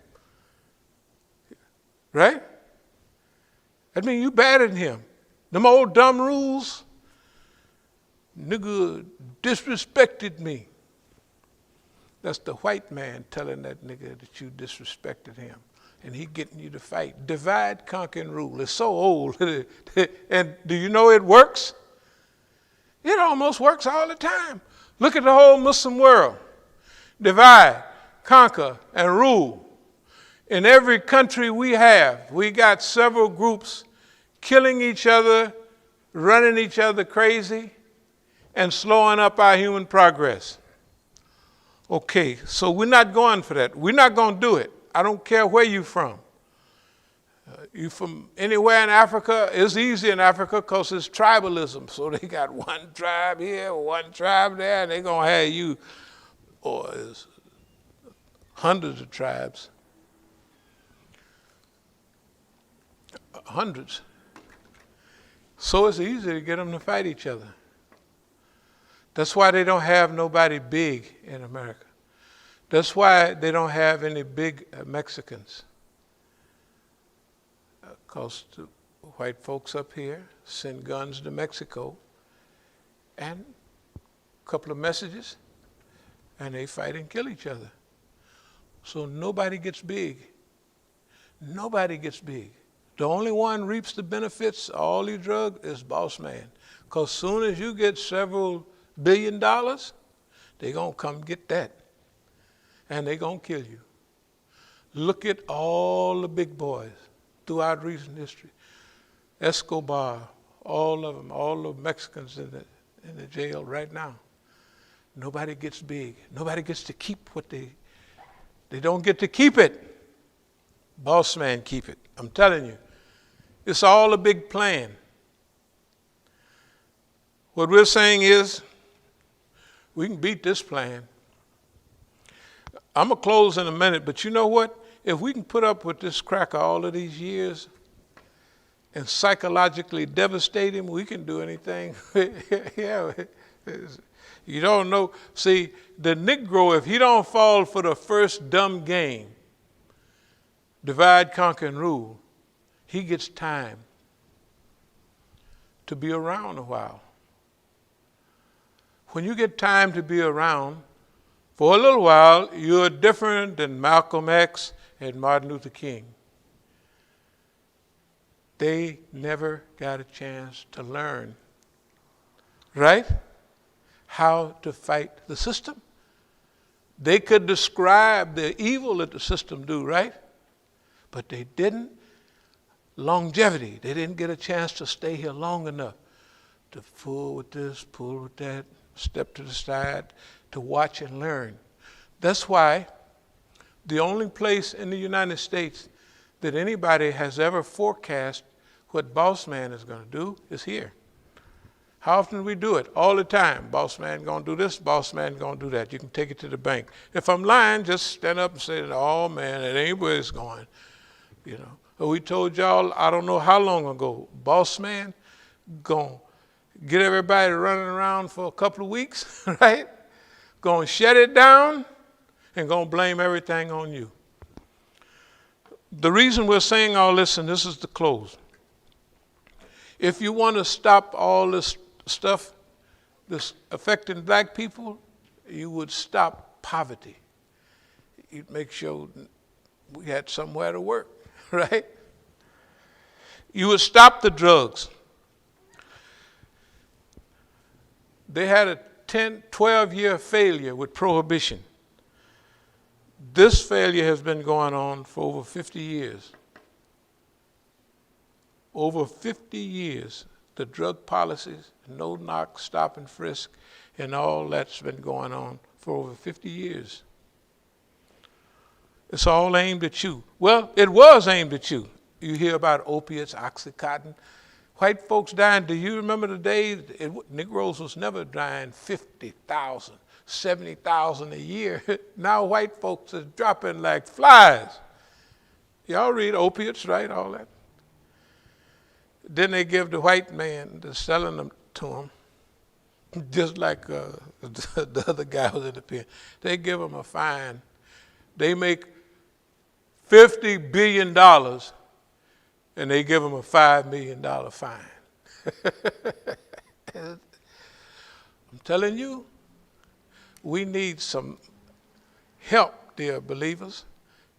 Right? That mean you better than him. Them old dumb rules, Nigga disrespected me. That's the white man telling that nigga that you disrespected him. And he getting you to fight. Divide, conquer, and rule. It's so old. And do you know it works? It almost works all the time. Look at the whole Muslim world. Divide, conquer, and rule. In every country we got several groups killing each other, running each other crazy, and slowing up our human progress. Okay, so we're not going for that. We're not going to do it. I don't care where you're from. You from anywhere in Africa, it's easy in Africa because it's tribalism. So they got one tribe here, one tribe there, and they're going to have you, or it's hundreds of tribes. Hundreds. So it's easy to get them to fight each other. That's why they don't have nobody big in America. That's why they don't have any big Mexicans. Because the white folks up here send guns to Mexico and a couple of messages, and they fight and kill each other. So nobody gets big. Nobody gets big. The only one reaps the benefits of all these drugs is boss man. Because soon as you get several $1 billion, they're going to come get that. And they're going to kill you. Look at all the big boys throughout recent history. Escobar, all of them, all the Mexicans in the jail right now. Nobody gets big. Nobody gets to keep what they don't get to keep it. Boss man keep it. I'm telling you. It's all a big plan. What we're saying is, we can beat this plan. I'm going to close in a minute, but you know what? If we can put up with this cracker all of these years and psychologically devastate him, we can do anything. Yeah, you don't know. See, the Negro, if he don't fall for the first dumb game, divide, conquer, and rule, he gets time to be around a while. When you get time to be around, for a little while, you're different than Malcolm X and Martin Luther King. They never got a chance to learn, right? How to fight the system. They could describe the evil that the system do, right? But they didn't. Longevity. They didn't get a chance to stay here long enough to pull with this, pull with that, step to the side, to watch and learn. That's why the only place in the United States that anybody has ever forecast what boss man is going to do is here. How often do we do it? All the time. Boss man going to do this, boss man going to do that. You can take it to the bank. If I'm lying, just stand up and say, oh man, it ain't where it's going. You know. But we told y'all, I don't know how long ago, boss man going to get everybody running around for a couple of weeks, right? Going to shut it down and going to blame everything on you. The reason we're saying all this, and this is the close, if you want to stop all this stuff that's affecting black people, you would stop poverty. You'd make sure we had somewhere to work, right? You would stop the drugs. They had a 10, 12-year failure with prohibition. This failure has been going on for over 50 years. Over 50 years, the drug policies, no knock, stop and frisk, and all that's been going on for over 50 years. It's all aimed at you. Well, it was aimed at you. You hear about opiates, Oxycontin. White folks dying. Do you remember the days? Negroes was never dying 50,000, 70,000 a year. Now white folks are dropping like flies. Y'all read opiates, right? All that. Then they give the white man, they're selling them to him, just like the other guy was in the pen. They give them a fine. They make $50 billion, and they give them a $5 million fine. I'm telling you, we need some help, dear believers,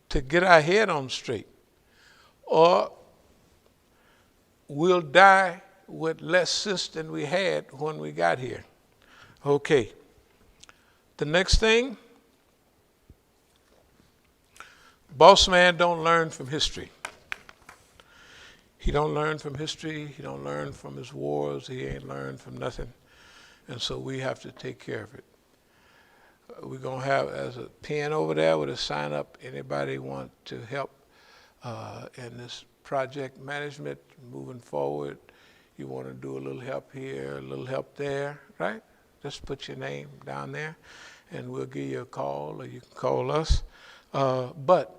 to get our head on straight. Or we'll die with less sense than we had when we got here. Okay. The next thing, boss man don't learn from history. He don't learn from history. He don't learn from his wars. He ain't learned from nothing. And so we have to take care of it. We're going to have, as a pen over there with a sign up, anybody want to help in this project management moving forward. You want to do a little help here, a little help there, right? Just put your name down there and we'll give you a call, or you can call us. But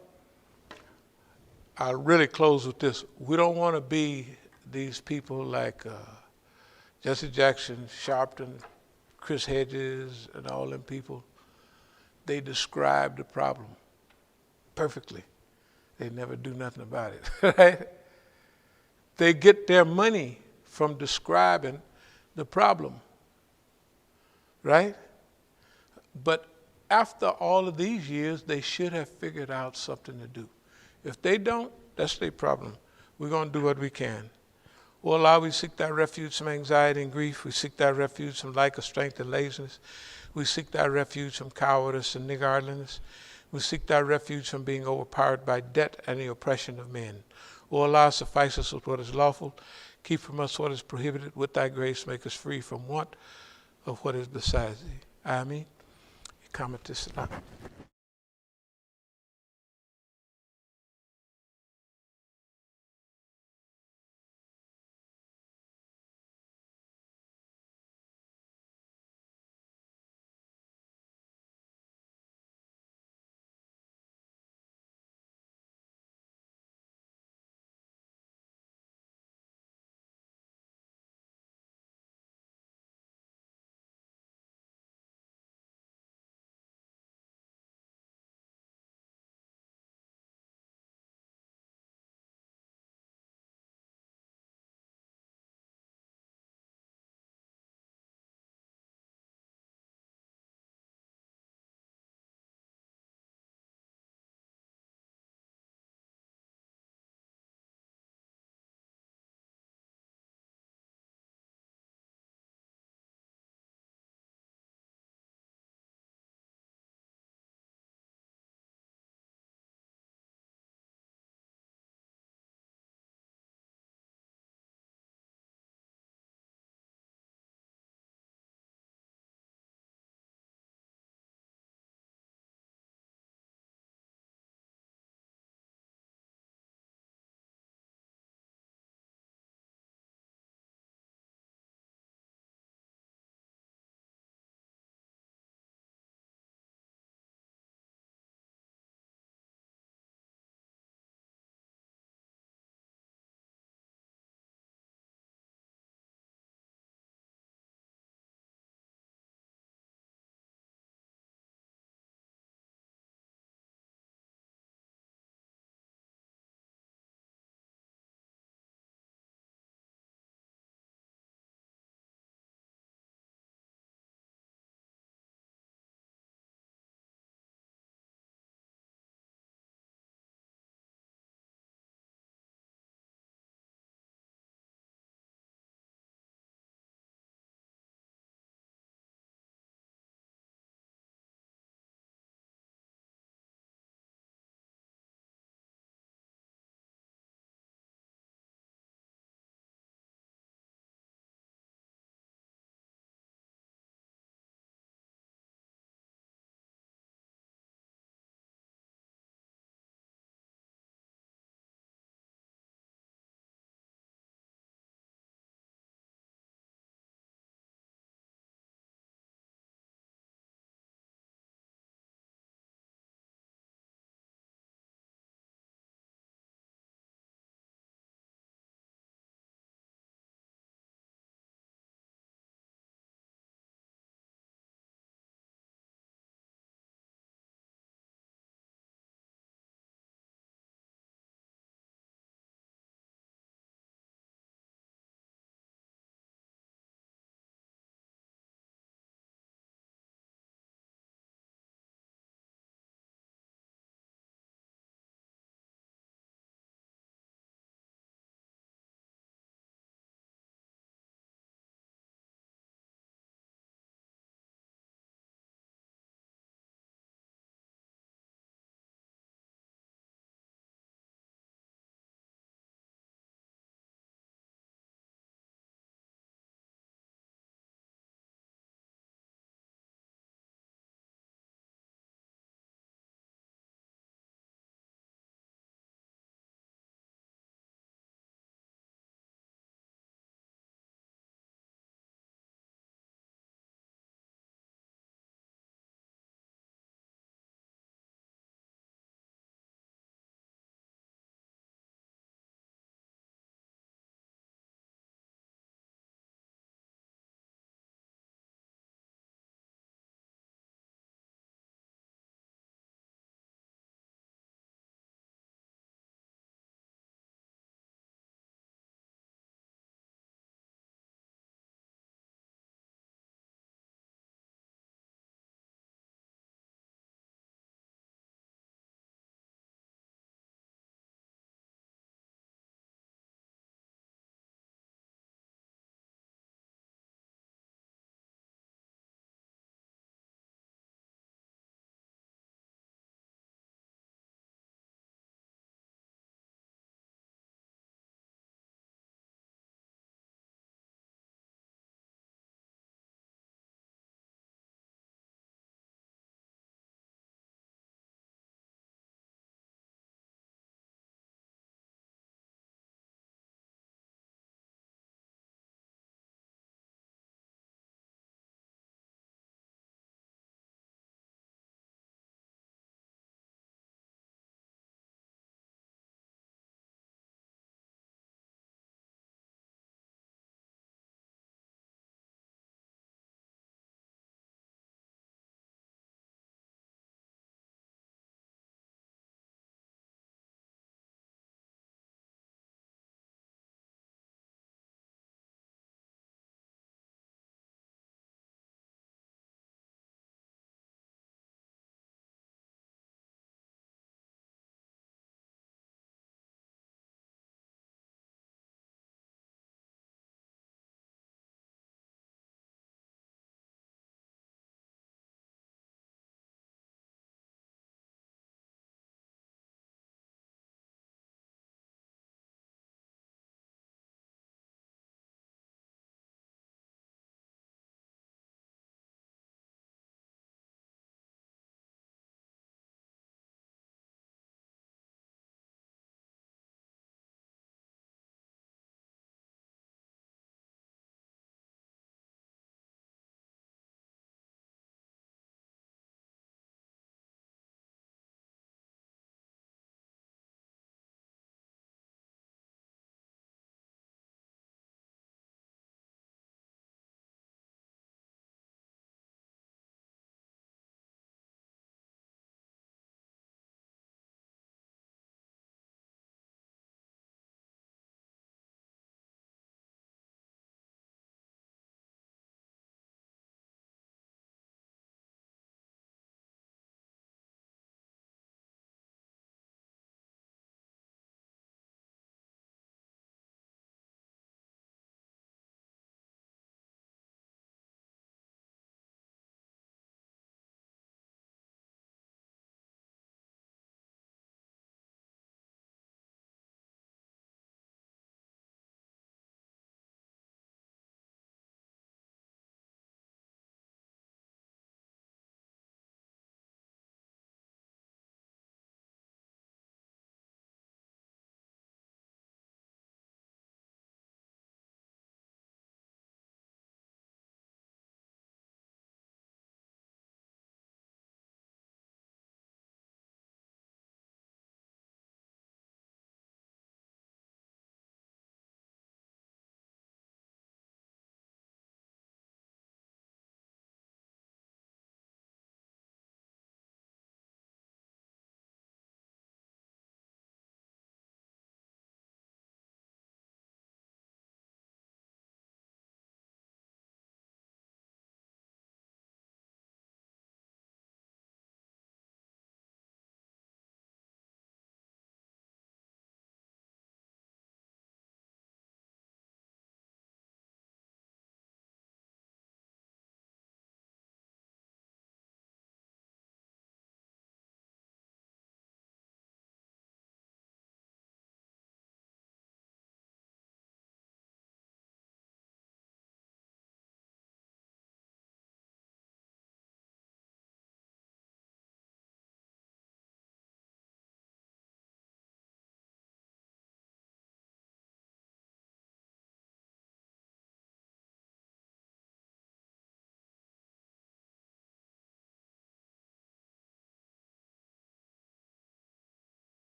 I'll really close with this. We don't want to be these people like Jesse Jackson, Sharpton, Chris Hedges, and all them people. They describe the problem perfectly. They never do nothing about it, right? They get their money from describing the problem, right? But after all of these years, they should have figured out something to do. If they don't, that's their problem. We're going to do what we can. O Allah, we seek thy refuge from anxiety and grief. We seek thy refuge from lack of strength and laziness. We seek thy refuge from cowardice and niggardliness. We seek thy refuge from being overpowered by debt and the oppression of men. O Allah, suffice us with what is lawful. Keep from us what is prohibited. With thy grace, make us free from want of what is besides thee. Ameen. Comment to Salam.